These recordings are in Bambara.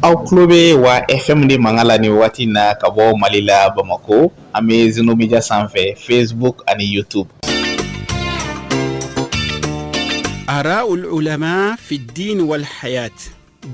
Aw tulo bɛ wa FM de mankan la nin waati in na ka bɔ Mali la Bamakɔ an bɛ Zeno Media sanfɛ Facebook ani YouTube. آراء العلماء في الدين والحياة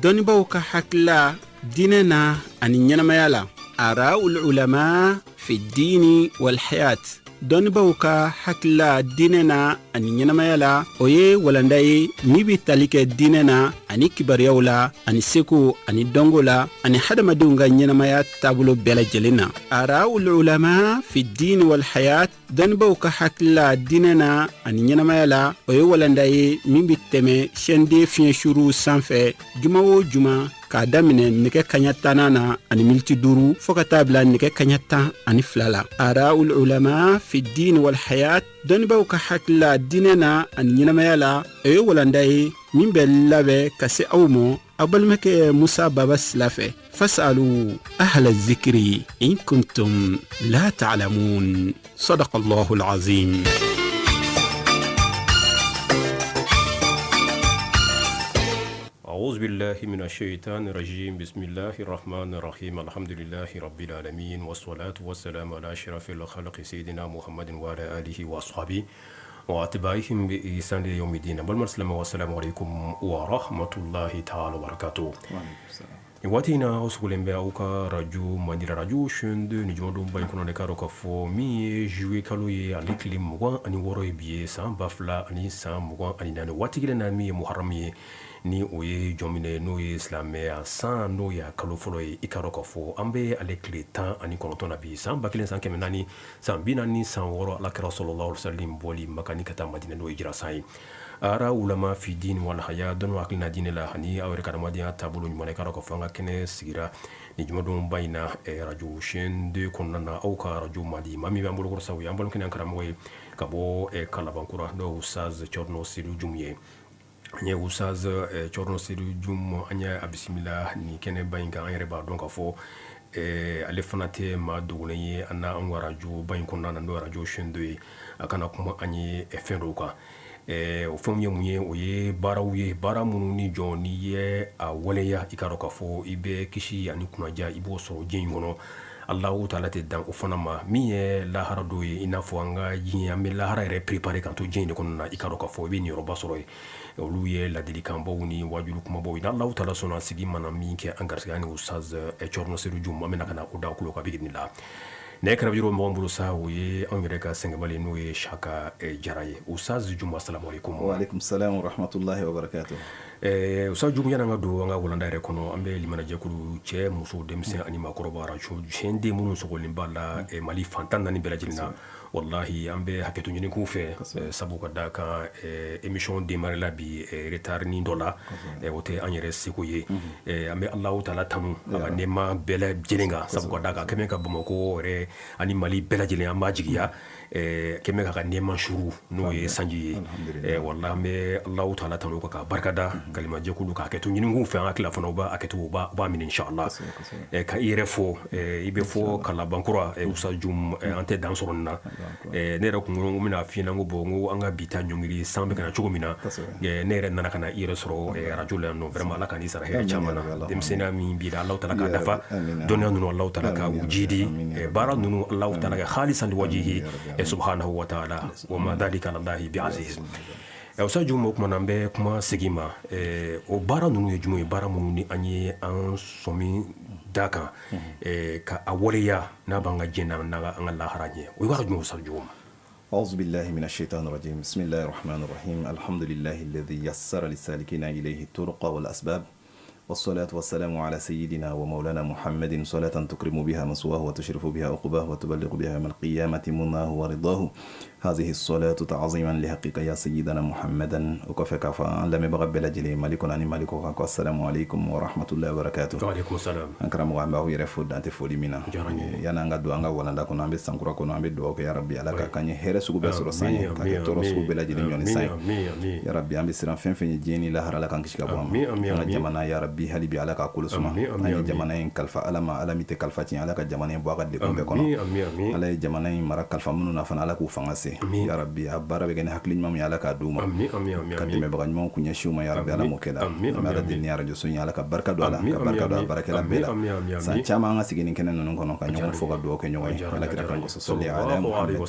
دونبو كحكلا ديننا أن ينميالا آراء العلماء في الدين والحياة دونبو كحكلا ديننا أن ينميالا oye walandaye mibi talike dinena ani kibariyawla ani seko ani dongola ani hadamadenw ka ɲɛnamaya taabolo bɛɛ lajɛlen na araul ulama fi din wal hayat dɔnnibaw ka hakilila dinena ani ɲɛnamaya la o ye walandaye min bi tɛmɛ sɛnde fiɲɛsuru sanfɛ juma o juma k'a daminɛ nɛgɛ kaɲa 10 na ani miniti 5 fɔɔ ka taa bila nɛgɛ kaɲa 12 la araul ulama fi din wal hayat dɔnnibaw ka hakilila dinena ani ɲɛnamaya la o ye walanda ye min bɛ labɛn ka se aw ma aw balimakɛ Musa Baba Sila fɛ fasalu ahla zikri in kuntum la ta'lamun sadaqallahu alazim. أعوذ بالله من الشيطان الرجيم بسم الله الرحمن الرحيم الحمد لله رب العالمين والصلاة والسلام على أشرف الخلق سيدنا محمد وعلى آله وأصحابه وأتباعهم بإحسان يوم الدين والسلام عليكم ورحمة الله تعالى وبركاته. Watina osukulembe auka radio mandira radio shende ni jondo mba ikono ne karo ka fo mi jouer kalo ye alikli mwa ani woro e biye sa bafla ani sa mwa ani nane watigile na mi muharram ye ni oye jomine no ye islamé a sa no ya kalo folo ye ikaro ka fo ambe alikli tan ani konoto na bi sa bakile san kemenani sa binani sa woro alakira sallallahu alaihi wasallam boli makani kata madina no ijira sai ara ulama fi din wal haya don wakil na din la hani awre karamadiya tabulu nyumane karo ko fanga kene sigira ni jumadum bayna radio shende konnana au ka radio madi mami be ambulu ko sawi ambulu kene karamo way kabo kalabankura do ustaz chorno siru jumye nye ustaz chorno siru jum anya bismillah ni kene bayinga ayre ba donc fo ale fanate ma dugune anna an radio bayin konnana do radio shende akana kuma anyi fendo ka o fɛnw ye mun ye o ye baaraw ye baara minnu ni jɔn n'i ye a waleya i ka dɔn k'a fɔ i bɛ kisi ani kunnaja i b'o sɔrɔ diɲɛ in kɔnɔ Allahu taala tɛ dan o fana ma min ye lahara dɔ ye i n'a fɔ an ka diɲɛ an bɛ lahara yɛrɛ préparer kan to diɲɛ in de kɔnɔ na i ka dɔn k'a fɔ i bɛ niyɔrɔba sɔrɔ yen olu ye ladilikanbaw ni wajulu kumabaw ye n'Allahu taala sɔnna sigi mana min kɛ an garisɛgɛ ani Ustaz Chorno Seydou Dioum an bɛna ka na o da kulo ka bigidinila ne karabiro mo ngulu sa o ye an yɛrɛ ka sɛngɛbali n'o ye Shaka Jara ye Ustaz Dioum assalamu alaikum. Wa alaikum salam wa rahmatullahi wa barakatuh. Ustaz Dioum yana nga do an ka walanda yɛrɛ kɔnɔ an bɛ limana jɛkulu cɛ muso denmisɛn ani maakɔrɔba radio jɛnden minnu sɔgɔlen b'a la Mali fantan naani bɛɛ lajɛlen na wallahi an bɛ hakɛto ɲini k'u fɛ sabu ka da kan émission démarrer la bi retard ni dɔ la o tɛ an yɛrɛ seko ye an bɛ Allahu taala tanu a ka nɛɛma bɛɛ lajɛlen kan sabu ka da kan kɛmɛ ka Bamakɔ yɛrɛ ani Mali bɛɛ lajɛlen an b'a jigiya kɛmɛ ka nɛɛma suru n'o ye sanji ye wallahi an bɛ Allahu taala tanu ka barikada kalima jɛkulu ka hakɛto ɲini k'u fɛ an hakili la fana u b'a hakɛto u b'a minɛ inchallah ka i yɛrɛ fɔ i bɛ fɔ kalabankura Ustaz Dioum an tɛ dan sɔrɔ nin na ne yɛrɛ kun ko bɛna f'i ɲɛna ko bon ko an ka bi ta ɲɔngiri san bɛ ka na cogo min na ne yɛrɛ nana ka na i yɛrɛ sɔrɔ radio la yan nɔ vraiment Ala ka n'i sara hɛrɛ caman na denmisɛnniya min b'i la Allahu taala k'a dafa dɔnniya ninnu Allahu taala ka u jidi baara ninnu Allahu taala ka khalisan liwajihi subhanahu wa ta'ala wa ma dhalika alallahi bi'aziz. Ustaz Dioum o kuma na an bɛ kuma segin ma o baara ninnu ye jumɛn ye baara minnu ni an ye an sɔmi da kan ka a waleya n'a b'an ka diɲɛ n'an ka lahara ɲɛ o ye baara jumɛn Ustaz Dioum? أعوذ بالله من الشيطان الرجيم بسم الله الرحمن الرحيم الحمد لله الذي يسر للسالكين إليه الطرق والأسباب والصلاة والسلام على سيدنا ومولانا محمد صلاة تكرم بها مسواه وتشرف بها عقباه وتبلغ بها يوم القيامة مناه ورضاه هذه الصلاة تعظيما لحقك يا سيدنا محمدا وكفك فعلم بغب لجلي ملكنا عن ملكك والسلام عليكم ورحمة الله وبركاته. وعليكم السلام. أنكرم وعمه يرفض أنت فولي منا. يانا نعدو أنغا ولا كنا عم بسنكرا كنا عم بدعوك يا ربي على كأني هرس وبسر ساني كتورس وبلجلي ميوني ساني يا ربي عم بسران فين جيني لا هرلا كان كشكا بوام. أنا جمانا يا ربي هلي بي على كأكل سما. أنا جمانا إن كلفا ألما ألمي تكلفتين على كجمانا بوعد لكم بكونا. على جمانا إن مرا كلفا منو نفن على كوفانسي. ya rabbi a baara bɛ kɛ ni hakili ɲuman min ye ala k'a d'u ma ka dɛmɛbaga ɲumanw kun ɲɛsiw ma ya rabbi ala m'o kɛ la an bɛ ala deli ni arajo so in ala ka barika don a la ka barika don a baarakɛla bɛɛ la san caman an ka sigi nin kɛnɛ ninnu kɔnɔ ka ɲɔgɔn fɔ ka dugawu kɛ ɲɔgɔn ye ala kira kan sɔli ala muhammed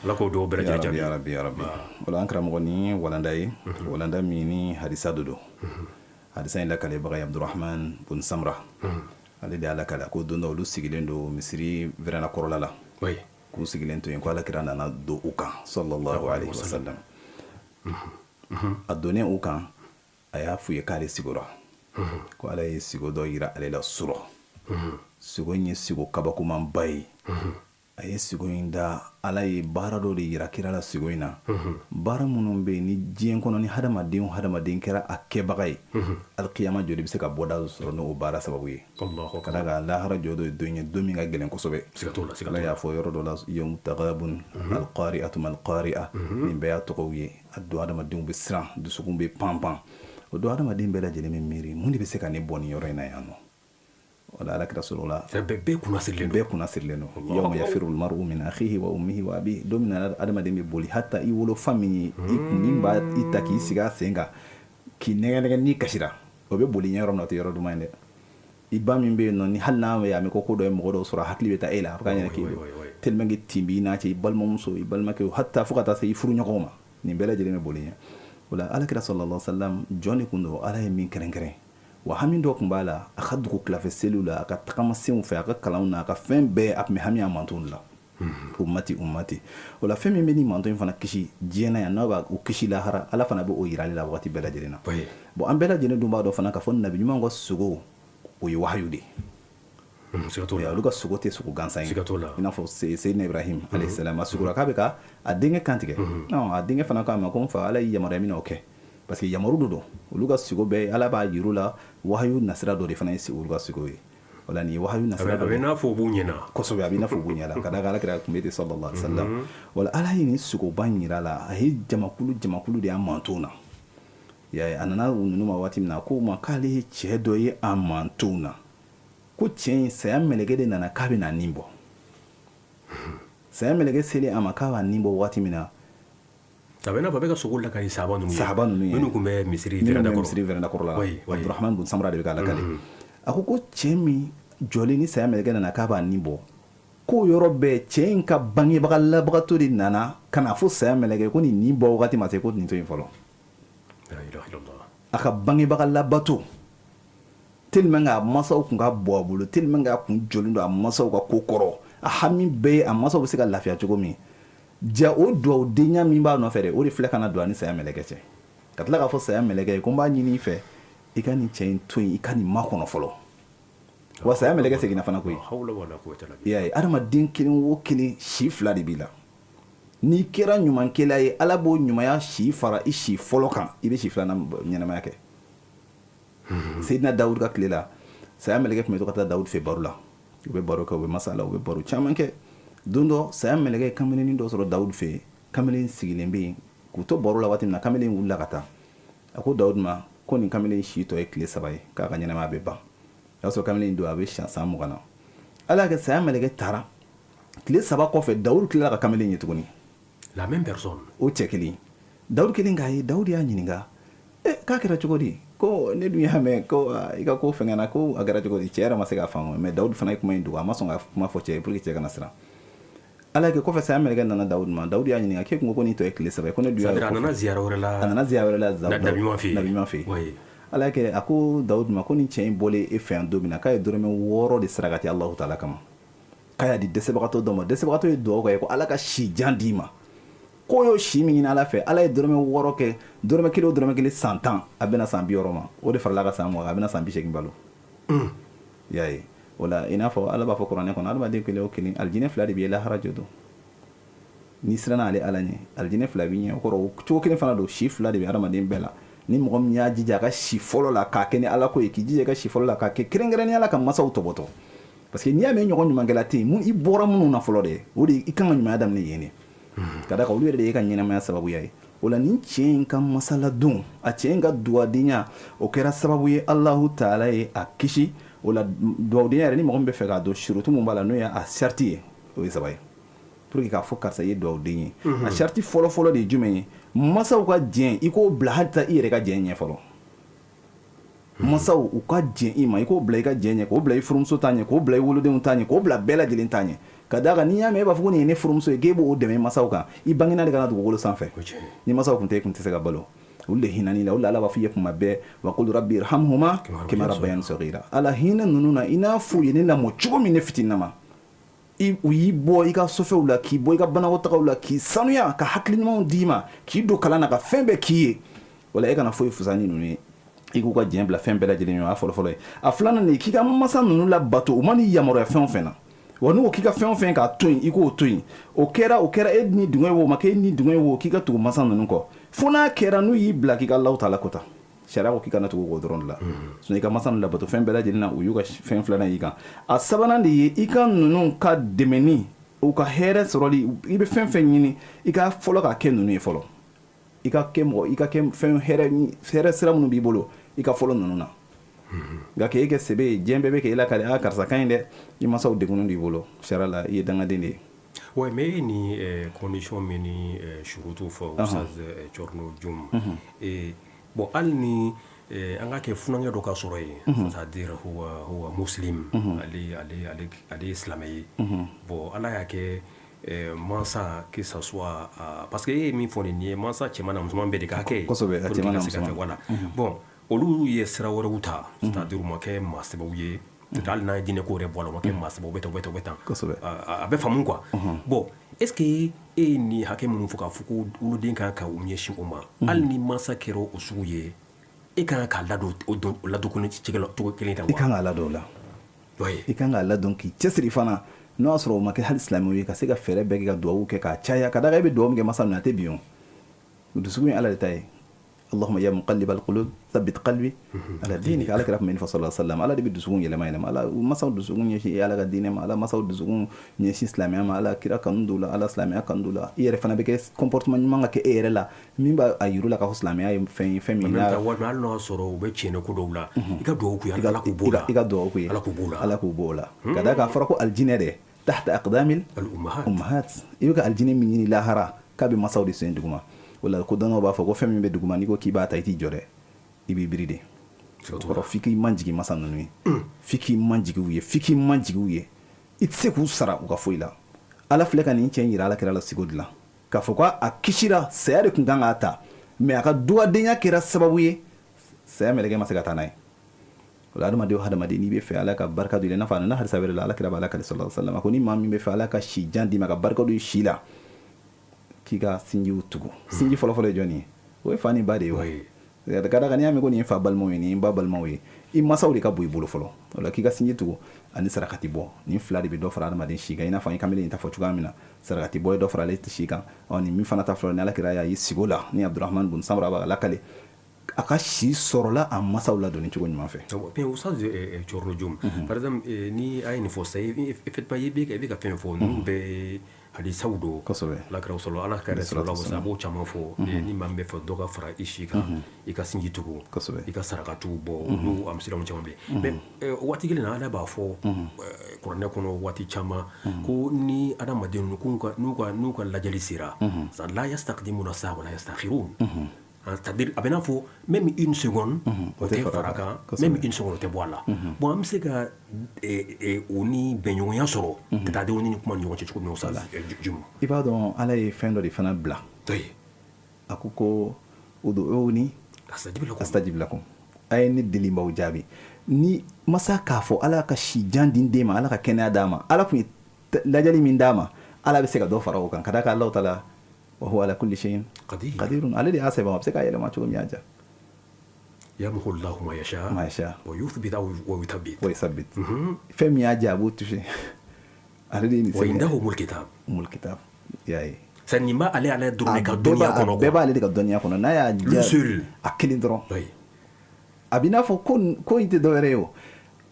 ala k'o dɔw bɛɛ lajɛlen ya rabbi ya rabbi wala an karamɔgɔ ni walanda ye walanda min ni hadisa do hadisa in lakalebaga ye abdurahman bun samra ale de ala kala ko don dɔ olu sigilen don misiri wɛrɛna kɔrɔla la k'u sigilen to yen ko ala kira nana don u kan sallallahu alaihi wasallam a donnen u kan a y'a f'u ye k'ale sigora ko ala ye sigo dɔ yira ale la surɔ sigo in ye sigo kabakomanba ye a ye sigo in da ala ye baara dɔ de yira kira la sigo in na baara minnu bɛ yen ni diɲɛ kɔnɔ ni hadamaden kɛra a kɛbaga ye alikiyama jɔ de bɛ se ka bɔda sɔrɔ n'o baara sababu ye ka da ka lahara jɔ dɔ ye don ye don min ka gɛlɛn kosɛbɛ ala y'a fɔ yɔrɔ dɔ la yawmu tagabun alqari'atu malqari'a nin bɛɛ y'a tɔgɔw ye a don hadamadenw bɛ siran dusukun bɛ panpan o don hadamaden bɛɛ lajɛlen bɛ miiri mun de bɛ se ka ne bɔ nin yɔrɔ in na yan nɔ wala ala kira sɔrɔ la bɛɛ kunna sirilen don yawma yafiru almar'u min akhihi wa ummihi wa abihi don min na adamaden bɛ boli hatta i wolo fa min ye i kun min b'a i ta k'i sigi a sen kan k'i nɛgɛ n'i kasira o bɛ boli ɲɛ yɔrɔ min na o tɛ yɔrɔ duman ye dɛ i ba min bɛ yen nɔ ni hali n'a bɛ yan mɛ ko dɔ ye mɔgɔ dɔw sɔrɔ hakili bɛ taa e la a bɛ ka ɲɛna k'i tellement que tin b'i n'a cɛ i balimamuso i balimakɛ hatta fo ka taa se i furuɲɔgɔnw ma nin bɛɛ lajɛlen bɛ boli ɲɛ o la ala kira sallallahu alaihi wa sallam jɔn de kun don ala ye min kɛrɛnkɛrɛn wa hami dɔ tun b'a la a ka dugu tilafɛ seliw la a ka tagamasenw fɛ a ka kalanw na a ka fɛn bɛɛ a tun bɛ hami a mantonw la ummati o la fɛn min bɛ ni manton in fana kisi diɲɛ na yan n'a b'a o kisi lahara ala fana bɛ o yirali la waati bɛɛ lajɛlen na bon an bɛɛ lajɛlen dun b'a dɔn fana k'a fɔ nabi ɲuman ka sogo o ye wahayu de olu ka sogo tɛ sogo gansan ye i n'a fɔ seyidina ibrahim alayhi salam a sogora k'a bɛ ka a denkɛ kantigɛ a denkɛ fana k'a ma ko n fa ala ye yamaruya min na o kɛ parce que yamaru do don olu ka sigo bɛɛ ala b'a yiru la wahayu nasira dɔ de fana ye olu ka sigo ye wala nin wahayu nasira dɔ a bɛ n'a fɔ u b'u ɲɛna kosɛbɛ a bɛ n'a fɔ u b'u ɲɛna ka da ala kira kun bɛ ten sallallahu alaihi wasallam wala ala ye nin sigoba yira la a ye jamakulu de y'a mantonw na a nana ninnu ma waati min na ko ma k'ale ye cɛ dɔ ye a mantonw na ko cɛ in saya mɛlɛkɛ de nana k'a bɛ na nin bɔ saya mɛlɛkɛ selen a ma k'a b'a nin bɔ waati min na a bɛ n'a fɔ a bɛ ka sogo lakari sahaba ninnu ye minnu tun bɛ misiri wɛrɛndakɔrɔ la abdurahman bun samra de bɛ k'a lakale a ko cɛ min jɔlen ni saya mɛlɛkɛ nana k'a b'a nin bɔ ko yɔrɔ bɛɛ cɛ in ka bangebaga labagatɔ de nana ka na fɔ saya mɛlɛkɛ ko nin nin bɔ wagati ma se ko nin to yen fɔlɔ a ka bangebaga labato tellement a masaw kun ka bɔ a bolo tellement a kun jɔlen don a masaw ka ko kɔrɔ a hami bɛɛ a masaw bɛ se ka lafiya cogo min ja o duwawu denya min b'a nɔfɛ dɛ o de filɛ ka na don a ni saya mɛlɛkɛ cɛ ka tila k'a fɔ saya mɛlɛkɛ ye ko n b'a ɲini i fɛ i ka nin cɛ in to yen i ka nin makɔnɔ fɔlɔ wa saya mɛlɛkɛ seginna fana koyi i y'a ye adamaden kelen o kelen si fila de b'i la n'i kɛra ɲumankɛla ye ala b'o ɲumanya si fara i si fɔlɔ kan i bɛ si filanan ɲɛnamaya kɛ seyidina dawudu ka tile la saya mɛlɛkɛ tun bɛ to ka taa dawudu fɛ baro la u bɛ baro kɛ u bɛ masala u bɛ baro caman kɛ don dɔ saya mɛlɛkɛ ye kamalenin dɔ sɔrɔ dawudu fɛ kamalen sigilen bɛ yen k'u to baro la waati min na kamalen wulila ka taa a ko dawudu ma ko nin kamalen si tɔ ye tile 3 ye k'a ka ɲɛnamaya bɛ ban o y'a sɔrɔ kamalen don a bɛ san 20 na ala y'a kɛ saya mɛlɛkɛ taara tile 3 kɔfɛ dawudu tilala ka kamalen ye tuguni la même personne o cɛ kelen dawudu kelen k'a ye dawudu y'a ɲininka k'a kɛra cogo di ko ne dun y'a mɛn ko i ka ko fɛngɛna ko a kɛra cogo di cɛ yɛrɛ ma se k'a faamu mais dawudu fana ye kuma in dogo a ma sɔn ka kuma fɔ cɛ ye pour que cɛ kana siran ala y'a kɛ kɔfɛ saya mɛlɛkɛ nana dawudu ma dawudu y'a ɲininka k'e kun ko nin tɔ ye tile 3 ye ko ne dun y'a a nana ziyara wɛrɛ la nabi ɲuman fɛ ala y'a kɛ a ko dawudu ma ko nin cɛ in bɔlen e fɛ yan don min na k'a ye dɔrɔmɛ 6 de sarakati alahu taala kama k'a y'a di dɛsɛbagatɔ dɔ ma dɛsɛbagatɔ ye dugawu kɛ ko ala ka si jan d'i ma ko y'o si min ɲini ala fɛ ala ye dɔrɔmɛ 6 kɛ dɔrɔmɛ 1 o dɔrɔmɛ 1 san 10 a bɛna san 60 ma o de farala ka san 20 a bɛna san 80 balo y'a ye o la i n'a fɔ ala b'a fɔ kuranɛ kɔnɔ adamaden kelen o kelen alijinɛ 2 de b'i lahara jɔ don n'i siranna ale ala ɲɛ alijinɛ 2 b'i ɲɛ o kɔrɔ o cogo kelen fana don si 2 de bɛ adamaden bɛɛ la ni mɔgɔ min y'a jija a ka si fɔlɔ la k'a kɛ ni ala ko ye k'i jija ka si fɔlɔ la k'a kɛ kɛrɛnkɛrɛnnenya la ka masaw tɔbɔtɔ parce que n'i y'a mɛn ɲɔgɔn ɲumankɛla tɛ yen i bɔra minnu na fɔlɔ de o de i kan ka ɲumanya daminɛ yen de ka da kan olu yɛrɛ de ye ka ɲɛnamaya sababuya ye o la nin cɛ in ka masaladon a cɛ in ka duwadenya o kɛra sababu ye alahu taala ye a kisi o la duwadenya yɛrɛ ni mɔgɔ min bɛ fɛ k'a dɔn surutu min b'a la n'o ye a sarti ye o ye 3 ye pour que k'a fɔ karisa ye duwawu den ye a sharti fɔlɔ de ye jumɛn ye masaw ka jɛn i k'o bila hali ta i yɛrɛ ka jɛn ɲɛ fɔlɔ masaw u ka jɛn i ma i k'o bila i ka jɛn ɲɛ k'o bila i furumuso ta ɲɛ k'o bila i wolodenw ta ɲɛ k'o bila bɛɛ lajɛlen ta ɲɛ ka d'a kan n'i y'a mɛn e b'a fɔ ko nin ye ne furumuso ye k'e b'o dɛmɛ masaw kan i bangena de kana dugukolo sanfɛ ni masaw kun tɛ e kun tɛ se ka balo olu de hinɛni la olu ala b'a fɔ i ye kuma bɛɛ wa qul rabbi irhamhuma kama rabbayani saghira ala hinɛ ninnu na i n'a f'u ye ne lamɔ cogo min ne fitininama u y'i bɔ i ka sofɛw la k'i bɔ i ka banakɔtagaw la k'i sanuya ka hakili ɲumanw d'i ma k'i don kalan na ka fɛn bɛɛ k'i ye wala e kana foyi fusa ni ninnu ye i k'u ka diɲɛ bila fɛn bɛɛ lajɛlen ɲɔgɔn a fɔlɔfɔlɔ ye a filanan de k'i ka masa ninnu la bato u ma ni yamaruya fɛn o fɛn na wa n'u ko k'i ka fɛn o fɛn k'a to yen i k'o to yen o kɛra e ni dungɛ wo ma k'e ni dungɛ wo k'i ka tugu masa ninnu kɔ fo n'a kɛra n'u y'i bila k'i ka Alahu taala kota sariya ko k'i kana tugu k'o dɔrɔn de la sinon i ka masa ninnu la bato fɛn bɛɛ lajɛlen na u y'u ka fɛn filanan y'i kan a sabanan de ye i ka ninnu ka dɛmɛni u ka hɛrɛ sɔrɔli i bɛ fɛn fɛn ɲini i ka fɔlɔ ka kɛ ninnu ye fɔlɔ i ka kɛ mɔgɔ i ka kɛ fɛn hɛrɛ sira minnu b'i bolo i ka fɔlɔ ninnu na nka k'e kɛ sebe ye diɲɛ bɛɛ bɛ kɛ i la kari karisa ka ɲi dɛ i masaw degunnen b'i bolo sariya la i ye dangaden de ye ouais mais ni condition min ni shurutu fɔ Ustaz Chorno Jum bon hali ni an ka kɛ funankɛ dɔ ka sɔrɔ ye c'est-à-dire huwa muslim ale ye silamɛ ye bon ala y'a kɛ mansa que ça soit parce que e ye min fɔ nin ye mansa cɛman na musoman bɛɛ de ka kɛ kosɛbɛ a cɛman na musoman voilà bon olu ye sira wɛrɛw ta c'est-à-dire u ma kɛ maa sɛbɛw ye hali n'a ye diinɛ ko yɛrɛ bɔ a la u ma kɛ maa sɛbɛw u bɛ tan a bɛ faamu quoi bon est ce que e ye nin hakɛ minnu fɔ k'a fɔ ko woloden kan ka u ɲɛsin o ma hali ni mansa kɛra o sugu ye e kan k'a ladon o ladon cogo kelen ta wa i kan k'a ladon o la i kan k'a ladon k'i cɛsiri fana n'o y'a sɔrɔ o ma kɛ hali silamɛw ye ka se ka fɛɛrɛ bɛɛ kɛ ka duwawu kɛ k'a caya ka d'a kan e bɛ duwawu min kɛ masa ninnu a tɛ bin o dusukun ye ala de ta ye Allahumma ya muqallibal qulub thabbit qalbi ala dinik ala kira min fa sallallahu alaihi wasallam ala de bi dusukun yɛlɛma ala masaw dusukun ɲɛsin ala ka diinɛ ma ala masaw dusukun ɲɛsin silamɛya ma ala kira kanu don la ala silamɛya kanu don la i yɛrɛ fana bɛ kɛ comportement ɲuman ka kɛ e yɛrɛ la min b'a yiru la k'a fɔ silamɛya ye fɛn min na hali n'a sɔrɔ u bɛ tiɲɛ ko dɔw la i ka duwawu k'u ye ala k'u b'o la i ka duwawu k'u ye ala k'u b'o la ka d'a kan a fɔra ko aljinɛ dɛ tahta aqdamil ummahat i bɛ ka aljinɛ min ɲini lahara k'a bɛ masaw de sen duguma wala ko dɔnnaw b'a fɔ ko fɛn min bɛ duguma n'i ko k'i b'a ta i t'i jɔ dɛ i b'i biri de o kɔrɔ f'i k'i manjigi masa ninnu ye f'i k'i manjigi u ye f'i k'i manjigi u ye i tɛ se k'u sara u ka foyi la ala filɛ ka nin cɛ in yira ala kɛra la sigo dilan k'a fɔ ko a kisira saya de tun kan k'a ta mɛ a ka dugadenya kɛra sababu ye saya mɛlɛkɛ ma se ka taa n'a ye o la hadamaden n'i bɛ fɛ ala ka barika don i la i n'a fɔ a nana hadisa wɛrɛ la ala kira b'ala kale sallallahu alaihi wasallam a ko ni maa min bɛ fɛ ala ka si jan d'i ma ka barika don i si la k'i ka sinjiw tugu sinji fɔlɔfɔlɔ ye jɔn ye o ye fa ni ba de ye o ka da kan n'i y'a mɛn ko nin ye fa balimaw ye nin ye ba balimaw ye i masaw de ka bon i bolo fɔlɔ o la k'i ka sinji tugu ani sarakati bɔ nin fila de bɛ dɔ fara adamaden si kan i n'a fɔ an ye kamalen in ta fɔ cogoya min na sarakati bɔ ye dɔ fara ale si kan nin min fana ta fɔlɔ ni ala kira y'a ye sigo la ni Abdurahman bun Samra b'a lakale a ka si sɔrɔla a masaw la donni cogo ɲuman fɛ bien Ustaz Chorno Jum par exemple ni a ye nin fɔ sisan effectivement i bɛ ka fɛn fɔ ninnu bɛɛ hadisaw don kosɛbɛ alakira sɔrɔ ala ka yɛrɛ sɔrɔ a b'o caman fɔ ni maa min bɛ fɛ dɔ ka fara i si kan i ka sinji tugu i ka sarakatiw bɔ olu amisilamu caman bɛ mais waati kelen na ala b'a fɔ kuranɛ kɔnɔ waati caman ko ni adamaden n'u ka lajɛli sera la yastaqdimuna sa'a wa la yastakhirun c'est-à-dire a bɛ n'a fɔ même une seconde o tɛ fara kan même une seconde o tɛ bɔ a la bon an bɛ se ka o ni bɛnɲɔgɔnya sɔrɔ ka taa denw ni kuma ni ɲɔgɔn cɛ cogo min na Ustaz Jum i b'a dɔn ala ye fɛn dɔ de fana bila a ko ud'uuni astajib lakum a ye ne deli n b'aw jaabi ni masa k'a fɔ ala ka si jan di n den ma ala ka kɛnɛya d'a ma ala tun ye lajɛli min d'a ma ala bɛ se ka dɔ fara o kan ka d'a kan Alahu taala wa huwa ala kulli shay'in qadirun ale de y'a sɛbɛn a bɛ se k'a yɛlɛma cogo min y'a ja yamhu Allahu ma yasha wa yuthbit wa yuthabbit fɛn min y'a ja a b'o touché ale de ye nin sɛbɛn wa indahu umul kitab y'a ye c'est nin b'a ale dɔrɔn de ka dɔnniya kɔnɔ bɛɛ b'ale de ka dɔnniya kɔnɔ n'a y'a ja a kelen dɔrɔn a b'i n'a fɔ ko in tɛ dɔwɛrɛ ye o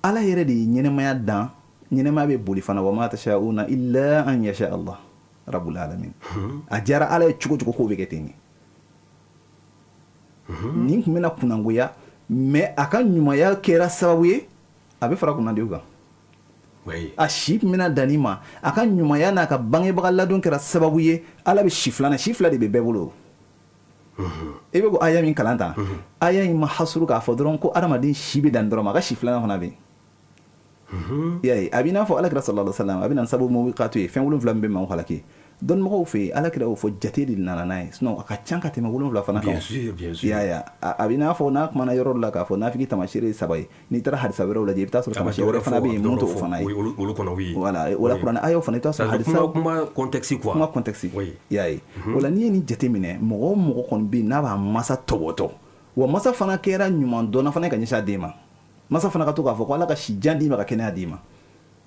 ala yɛrɛ de ye ɲɛnɛmaya dan ɲɛnɛmaya bɛ boli fana wa ma tasha'una illa an yasha Allah rabbul alamin a jara ala ye cogo cogo k'o bɛ kɛ ten ye nin tun bɛna kunangoya mais a ka ɲumanya kɛra sababu ye a bɛ fara kunnadiw kan a si mina dani ma a ka ɲumanya n'a ka bangebaga ladon kɛra sababu ye ala bɛ si fila de bɛ bɛɛ bolo i bɛ ko aya min kalan ta aya in ma hasuru k'a fɔ dɔrɔn ko adamaden si bɛ dan dɔrɔn ma a ka si filanan fana bɛ yen a b'i n'a fɔ alakira sallallahu alaihi wasallam a bɛ na sababu mɔbili k'a to ye fɛn 7 min bɛ maaw halaki dɔnnimɔgɔw fɛ yen alakira y'o fɔ jate de nana n'a ye sinon a ka can ka tɛmɛ 7 fana kan a bɛ n'a fɔ n'a kumana yɔrɔ la k'a fɔ nafiki tamasire 3 ye n'i taara hadisa wɛrɛw lajɛ i bɛ taa sɔrɔ tamasire wɛrɛ fana bɛ yen mun t'o fana ye voilà o la kuranɛ ayaw fana i bɛ taa sɔrɔ hadisa kuma contexte y'a ye o la n'i ye nin jate minɛ mɔgɔ o mɔgɔ kɔni bɛ yen n'a b'a masa tɔbɔtɔ wa masa fana kɛra ɲuman dɔnna fana ka ɲɛsin a den ma masa fana ka to k'a fɔ ko ala ka si jan d'i ma ka kɛnɛya d'i ma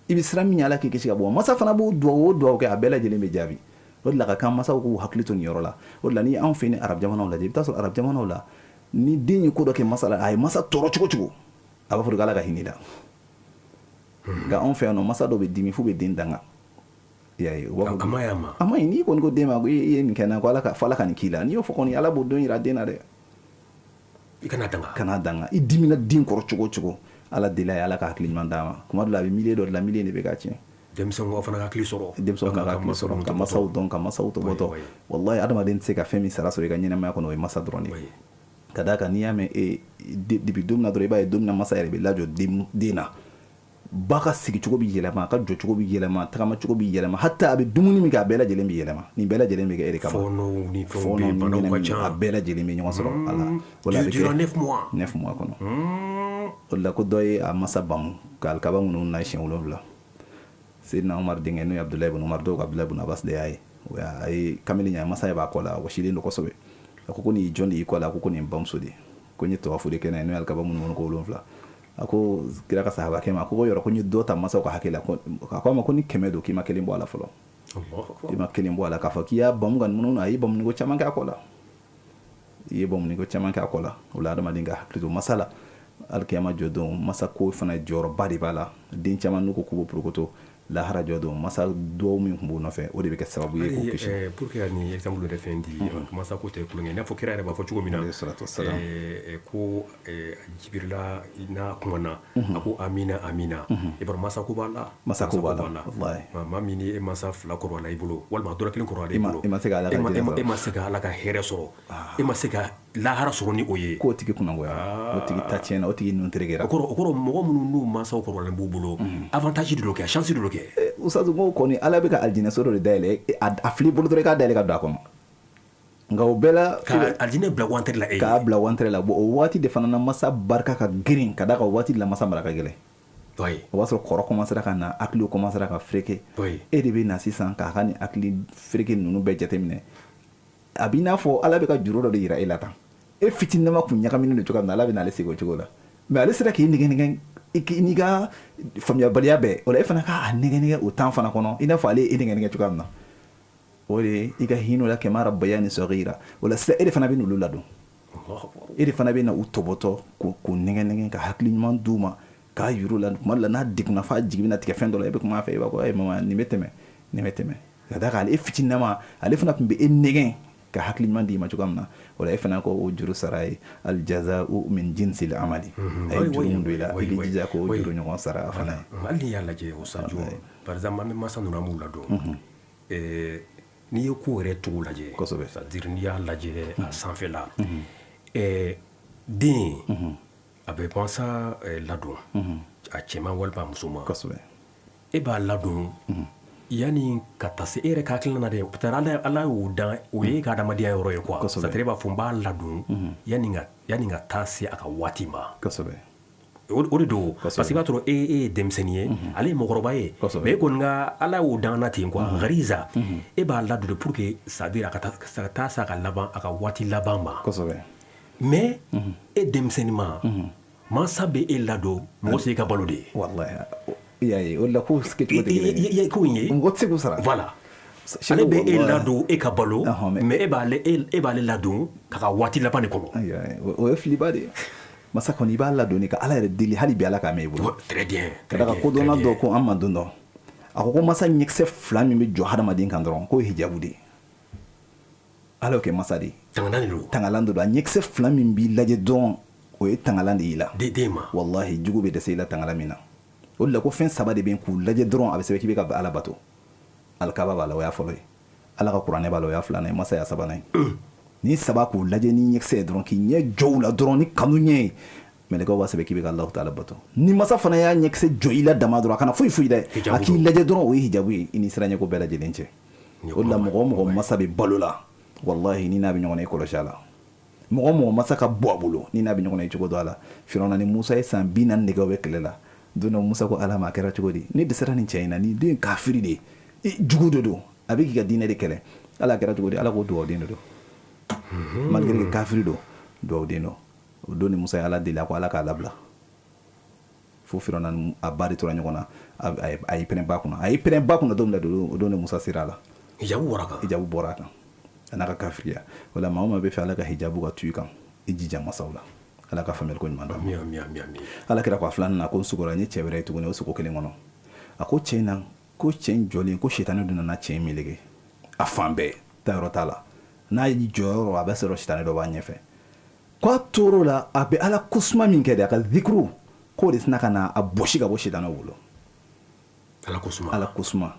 i bɛ siran min ala k'i kisi ka bɔ masa fana b'o duwawu kɛ a bɛɛ lajɛlen bɛ jaabi o de la ka kan masaw k'u hakili to nin yɔrɔ la o de la ni anw fɛ ni arabu jamanaw lajɛ i bɛ taa sɔrɔ arabu jamanaw la ni den ye ko dɔ kɛ masa la a ye masa tɔɔrɔ cogo cogo a b'a fɔ ko ala ka hinɛ la nka anw fɛ yan nɔ masa dɔw bɛ dimi f'u bɛ den danga i y'a ye o b'a fɔ a ma ɲi n'i kɔni ko den ma ko i ye nin kɛ n na ko ala ka nin k'i la n'i y'o fɔ kɔni ala b'o don yira den na dɛ i kana danga i dimina den kɔrɔ cogo cogo ala deli a ye ala ka hakili ɲuman d'a ma kuma dɔ la a bɛ milieu dɔ de la milieu de bɛ k'a tiɲɛ denmisɛnw fana ka hakili sɔrɔ ka masaw dɔn ka masaw tɔbɔtɔ wallahi adamaden tɛ se ka fɛn min sara sɔrɔ i ka ɲɛnamaya kɔnɔ o ye masa dɔrɔn de ka d'a kan n'i y'a mɛn depuis don min na dɔrɔn i b'a ye don min na masa yɛrɛ bɛ lajɔ den na ba ka sigi cogo bɛ yɛlɛma a ka jɔ cogo bɛ yɛlɛma tagama cogo bɛ yɛlɛma hatta a bɛ dumuni min kɛ a bɛɛ lajɛlen bɛ yɛlɛma nin bɛɛ lajɛlen bɛ kɛ e de kama fɔɔnɔ ni ɲɛnamini a bɛɛ lajɛlen bɛ ɲɔgɔn sɔrɔ a la o la a bɛ kɛ 9 mois kɔnɔ o la ko dɔ ye a masa bamu ka alikaba ŋunu na siɲɛ 7 Seydina Umar denkɛ n'o ye Abdulayi ibn Umar dɔw ka Abdulayi ibn Abbas de y'a ye a ye kamalen ɲa masa ye b'a kɔ la a wɔsilen don kosɛbɛ a ko nin jɔn de y'i kɔ la a ko nin ye bamuso de ye ko n ye tɔgɔ fɔ de kɛ n'a ye n'o ye alikaba munumunu ko 7 a ko kira ka sahabakɛ ma a ko yɔrɔ ko n ye dɔ ta masaw ka hakɛ la a ko a ma ko ni 100 don k'i ma 1 bɔ a la fɔlɔ i ma 1 bɔ a la k'a fɔ k'i y'a bamu ka munumunu a y'i bamuniko caman kɛ a kɔ la i ye bamuniko caman kɛ a kɔ la o la adamaden ka hakili to masa la alikiyama jɔ don masa ko fana jɔyɔrɔba de b'a la den caman n'u ko k'u b'o porokoto lahara jɔ don masa duwawu min tun b'o nɔfɛ o de bɛ kɛ sababu ye k'o kisi pour que ni exemple yɛrɛ fɛn di masa ko tɛ kulonkɛ i n'a fɔ kira yɛrɛ b'a fɔ cogo min na ko jibirila n'a kumana a ko amina i b'a dɔn masa ko b'a la maa min ni e masa 2 kɔrɔbala i bolo walima dɔrɔn 1 kɔrɔbala i bolo e ma se ka ala ka hɛrɛ sɔrɔ e ma se ka lahara sɔrɔ ni o ye k'o tigi kunnangoya o tigi ta tiɲɛna o tigi ninnu terekera o kɔrɔ mɔgɔ minnu n'u masaw kɔrɔbalen b'u bolo avantage de do kɛ chance de do kɛ usazu ko kɔni ala bɛ ka aljinɛ so dɔ de dayɛlɛ a fili bolo dɔrɔn i k'a dayɛlɛ ka don a kɔnɔ nka o bɛɛ la ka aljinɛ bila wantere la k'a bila wantere la bon o waati de fana na masa barika ka girin ka d'a kan o waati de la masa mara ka gɛlɛn o b'a sɔrɔ kɔrɔ commencera ka na hakiliw commencera ka fereke e de bɛ na sisan k'a ka nin hakili fereke ninnu bɛɛ jateminɛ a b'i n'a fɔ ala bɛ ka juru dɔ de yira e la tan e fitininama kun ɲagaminen don cogo min na ala bɛ n'ale sigi o cogo la mais ale sera k'i nɛgɛ n'i ka faamuyabaliya bɛɛ o la e fana k'a nɛgɛ o temps fana kɔnɔ i n'a fɔ ale ye e nɛgɛ cogoya min na o de i ka hinɛ o la kɛmɛ bayani sɔgɔyira o la sisan e de fana bɛ n'olu ladon e de fana bɛ na u tɔbɔtɔ k'u nɛgɛ ka hakili ɲuman d'u ma k'a yir'u la tuma dɔ la n'a degunna f'a jigi bɛna tigɛ fɛn dɔ la e bɛ kuma a fɛ i b'a fɔ mama nin bɛ tɛmɛ ka d'a kan ale fitininama ale fana tun bɛ e nɛgɛ ka hakili ɲuman d'i ma cogoya min na o la e fana ko o juru sara ye aljaza'u min jinsil amali a ye juru min don i la i b'i jija k'o juru ɲɔgɔn sara fana ye hali n'i y'a lajɛ o sajo par exemple an bɛ masa ninnu an b'u ladon n'i ye ko yɛrɛ cogo lajɛ kosɛbɛ c'est-à-dire n'i y'a lajɛ a sanfɛla den a bɛ masa ladon a cɛman walima a musoman kosɛbɛ e b'a ladon yani ka taa se e yɛrɛ ka hakilina na dɛ peut-être ala y'o dan o ye ka adamadenya yɔrɔ ye quoi c'est-à-dire e b'a fɔ n b'a ladon yani ka taa se a ka waati ma kosɛbɛ o de don parce que i b'a sɔrɔ e ye denmisɛnnin ye ale ye mɔgɔkɔrɔba ye mais e kɔni ka ala y'o dan na ten quoi gariza e b'a ladon de pour que c'est-à-dire a ka taa se a ka laban a ka waati laban ma kosɛbɛ mais e denmisɛnnin ma mansa bɛ e ladon mɔgɔ se i ka balo de ye wallahi i y'a ye o la ko kɛcogo tɛ kelen ye ko in ye mɔgɔ tɛ se k'o sara voilà ale bɛ e ladon e ka balo mais e b'ale ladon k'a ka waati laban de kɔnɔ o ye filiba de ye masa kɔni i b'a ladonni ka ala yɛrɛ deli hali bi ala k'a mɛn i bolo très bien ka da ka kodɔnna dɔ ko an ma don dɔ a ko masa ɲɛkisɛ 2 min bɛ jɔ hadamaden kan dɔrɔn k'o ye hijabu de ye ala y'o kɛ masa de ye tangalan de don a ɲɛkisɛ 2 min b'i lajɛ dɔrɔn o ye tangalan de y'i la den ma wallahi jugu bɛ dɛsɛ i la tangalan min na o la ko fɛn saba de bɛ k'u lajɛ dɔrɔn a bɛ sɛbɛn k'i bɛ ka ala bato alikaba b'a la o y'a fɔlɔ ye ala ka kuranɛ b'a la o y'a filanan ye masaya sabanan ye ni saba k'u lajɛ ni ɲɛkisɛ ye dɔrɔn k'i ɲɛ jɔ u la dɔrɔn ni kanu ɲɛ ye mɛlɛkɛw b'a sɛbɛn k'i bɛ ka alahu taala bato ni masa fana y'a ɲɛkisɛ jɔ i la dama dɔrɔn a kana foyi foyi dɛ a k'i lajɛ dɔrɔn o ye hijabu ye i ni siranyɛko bɛɛ lajɛlen cɛ o la mɔgɔ o mɔgɔ masa bɛ balo la wallahi ni n'a bɛ ɲɔgɔn na i kɔlɔsi a la mɔgɔ mɔgɔ masa ka bɔ a bolo ni n'a bɛ ɲɔgɔn na i cogo dɔ a la firawuna ni musa ye san 40 nɛgɛw bɛ kɛlɛ la don dɔ musa ko ala ma a kɛra cogo di ne dɛsɛra nin cɛ in na nin den kafiri de ye jugu de don a bɛ k'i ka diinɛ de kɛlɛ ala kɛra cogo di ala ko dugawu den de don malgré que kafiri don dugawu den don o don ni musa ye ala deli a ko ala k'a labila fo firawuna ni a ba de tora ɲɔgɔn na a y'i pɛrɛn ba kunna a y'i pɛrɛn ba kunna don min na o don ni musa sera a la hijabu bɔra a kan a n'a ka kafiriya o la maa o maa bɛ fɛ ala ka hijabu ka tu i kan i jija masaw la ala ka faamuyali ko ɲuman d'a ma ala kɛra ko a filanan na ko n sugora n ye cɛ wɛrɛ ye tuguni o sugu kelen kɔnɔ a ko cɛ in na ko cɛ in jɔlen ko sitani dun nana cɛ in melege a fan bɛɛ tayɔrɔ t'a la n'a y'i jɔ yɔrɔ a bɛ sɔrɔ sitani dɔ b'a ɲɛfɛ ko a tor'o la a bɛ ala kosuma min kɛ de a ka zikuru k'o de sina ka na a bɔsi ka bɔ sitaniw bolo ala kosuma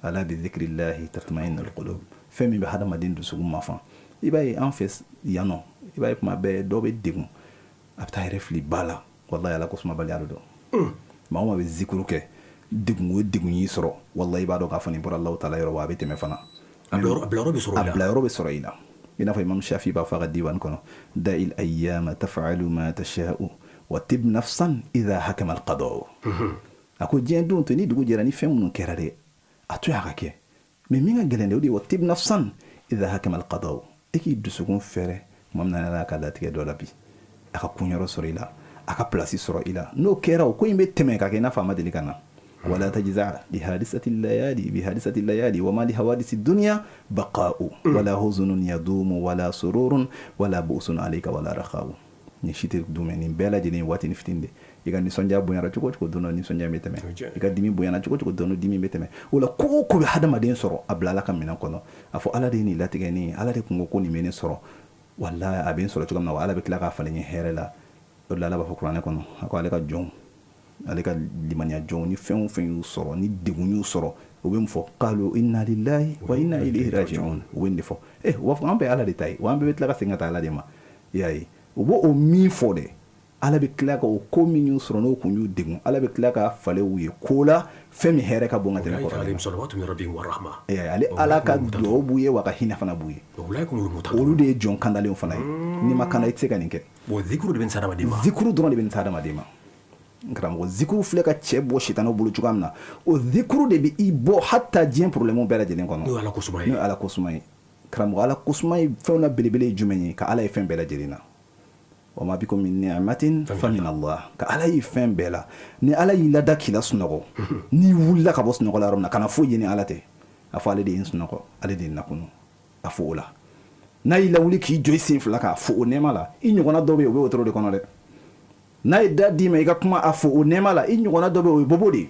ala bi zikirillahi tatma'innul qulub fɛn min bɛ hadamaden dusukun mafan i b'a ye an fɛ yan nɔ i b'a ye kuma bɛɛ dɔw bɛ degun a bɛ taa yɛrɛ fili ba la wallahi ala ko sumabaliya de don maa o maa bɛ zikuru kɛ degun o degun y'i sɔrɔ wallahi i b'a dɔn k'a fɔ nin bɔra Alahu taala yɔrɔ wa a bɛ tɛmɛ fana a bila yɔrɔ bɛ sɔrɔ i la i n'a fɔ imam Shafi b'a fɔ a ka diwan kɔnɔ da'il ayyama taf'alu ma tasha'u wa tib nafsan idha hakama al-qada'u a ko diɲɛ don to ni dugu jɛra ni fɛn minnu kɛra dɛ a to y'a ka kɛ mais min ka gɛlɛn de o de ye wa tib nafsan idha hakama al-qada'u e k'i dusukun fɛrɛ tuma min na ala ka latigɛ dɔ la bi a ka kunyɔrɔ sɔrɔ i la a ka place sɔrɔ i la n'o kɛra o ko in bɛ tɛmɛ ka kɛ i n'a fɔ a ma deli ka na wala tajza li hadisati layali bi hadisati layali wa ma li hawadisi dunya baqa'u wala huzunun yadumu wala sururun wala bu'sun alayka wala rakha'u ni shite dume ni bɛɛ lajɛlen waati ni fitinde i ka nisɔndiya bonyara cogo cogo don nisɔndiya bɛ tɛmɛ i ka dimi bonyana cogo cogo don dimi bɛ tɛmɛ o la ko ko bɛ hadamaden sɔrɔ a bila ala ka minɛn kɔnɔ a fɔ ala de ye nin latigɛ nin ala de kun ko nin bɛ ne sɔrɔ wallahi a bɛ n sɔrɔ cogo min na wa ala bɛ tila k'a falen n ye hɛrɛ la o de la ala b'a fɔ kuranɛ kɔnɔ a ko ale ka jɔnw ale ka limaniya jɔnw ni fɛn o fɛn y'u sɔrɔ ni degun y'u sɔrɔ o bɛ mun fɔ qalu inna lillahi wa inna ilayhi raji'un o bɛ nin de fɔ o b'a fɔ an bɛɛ ala de ta ye wa an bɛɛ bɛ tila ka segin ka taa ala de ma i y'a ye o b'o min fɔ dɛ ala bɛ tila ka o ko min y'u sɔrɔ n'o kun y'u degun ala bɛ tila ka falen u ye ko la fɛn min hɛrɛ ka bon ka tɛmɛ kɔrɔ ale ala ka dugawu b'u ye wa ka hinɛ fana b'u ye olu de ye jɔn kandalenw fana ye n'i ma kanda i tɛ se ka nin kɛ zikuru dɔrɔn de bɛ nin se hadamaden ma n karamɔgɔ zikuru filɛ ka cɛ bɔ sitanaw bolo cogoya min na o zikuru de bɛ i bɔ hata diɲɛ problème bɛɛ lajɛlen kɔnɔ n'o ye ala kosuma ye karamɔgɔ ala kosuma ye fɛnw na belebele ye jumɛn ye ka ala ye fɛn bɛɛ lajɛlen na wa ma bikum min ni'matin fa min Allah ka ala yi fɛn bɛɛ la ni ala y'i lada k'i la sunɔgɔ n'i wulila ka bɔ sunɔgɔ la yɔrɔ min na kana foyi ɲini ala tɛ a fɔ ale de ye n sunɔgɔ ale de ye n nakunu a fɔ o la n'a y'i lawuli k'i jɔ i sen fila k'a fɔ o nɛɛma la i ɲɔgɔnna dɔ bɛ yen o bɛ wotoro de kɔnɔ dɛ n'a ye da d'i ma i ka kuma a fɔ o nɛɛma la i ɲɔgɔnna dɔ bɛ yen o ye bobo de ye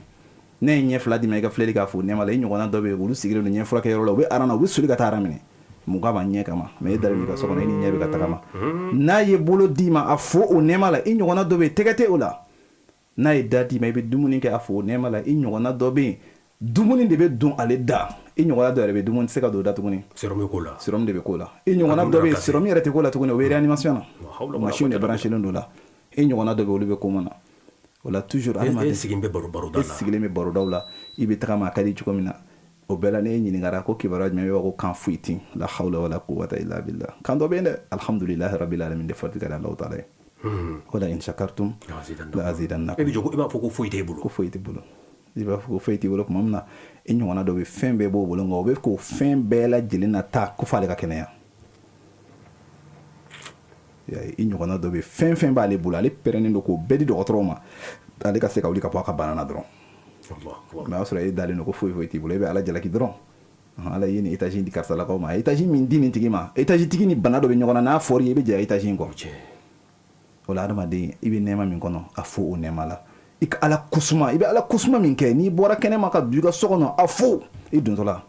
n'a ye ɲɛ fila d'i ma i ka filɛli k'a fɔ o nɛɛma la i ɲɔgɔnna dɔ bɛ yen olu sigilen don ɲɛ furakɛ yɔrɔ la u bɛ aran na u bɛ soli ka taa aran minɛ mun k'a b'a ɲɛ kama mais e dalen don ka so kɔnɔ i ni ɲɛ bɛ ka tagama n'a ye bolo d'i ma a fɔ o nɛɛma la i ɲɔgɔnna dɔ bɛ yen tɛgɛ tɛ o la n'a ye da d'i ma i bɛ dumuni kɛ a fɔ o nɛɛma la i ɲɔgɔnna dɔ bɛ yen dumuni de bɛ dun ale da i ɲɔgɔnna dɔ yɛrɛ bɛ dumuni tɛ se ka don o da tuguni sérum de bɛ k'o la i ɲɔgɔnna dɔ bɛ yen sérum yɛrɛ tɛ k'o la tuguni o bɛ réanimation na machine de branchelen don la i ɲɔgɔnna dɔ bɛ yen olu bɛ koma na o la toujours adamaden sigilen bɛ barodaw la i bɛ tagama a ka di cogo min na o bɛɛ la ne ɲininkara ko kibaruya jumɛn bɛ ko kan foyi tɛ la hawla wala quwwata illa billah kan dɔ bɛ yen dɛ alhamdulillahi rabbil alamin de fɔti ka di Alahu taala ye o la in shakartum la azidannakum e b'a fɔ ko foyi t'e bolo ko foyi t'i bolo i b'a fɔ ko foyi t'i bolo tuma min na i ɲɔgɔnna dɔ bɛ fɛn bɛɛ b'o bolo nka o bɛ k'o fɛn bɛɛ lajɛlen na ta ko f'ale ka kɛnɛya i ɲɔgɔnna dɔ bɛ fɛn fɛn b'ale bolo ale pɛrɛnnen don k'o bɛɛ di dɔgɔtɔrɔw ma ale ka se ka wuli ka bɔ a ka bana na dɔrɔn mais a sɔrɔ e dalen don ko foyi foyi t'i bolo e bɛ ala jalaki dɔrɔn ala ye nin étage di karisa lakaw ma étage min di nin tigi ma étage tigi ni bana dɔ bɛ ɲɔgɔn na n'a fɔra i ye i bɛ jɛ étage in kɔ o la adamaden i bɛ nɛɛma min kɔnɔ a fo o nɛɛma la i ka ala kusuma i bɛ ala kusuma min kɛ n'i bɔra kɛnɛma ka don i ka so kɔnɔ a fo i dontɔla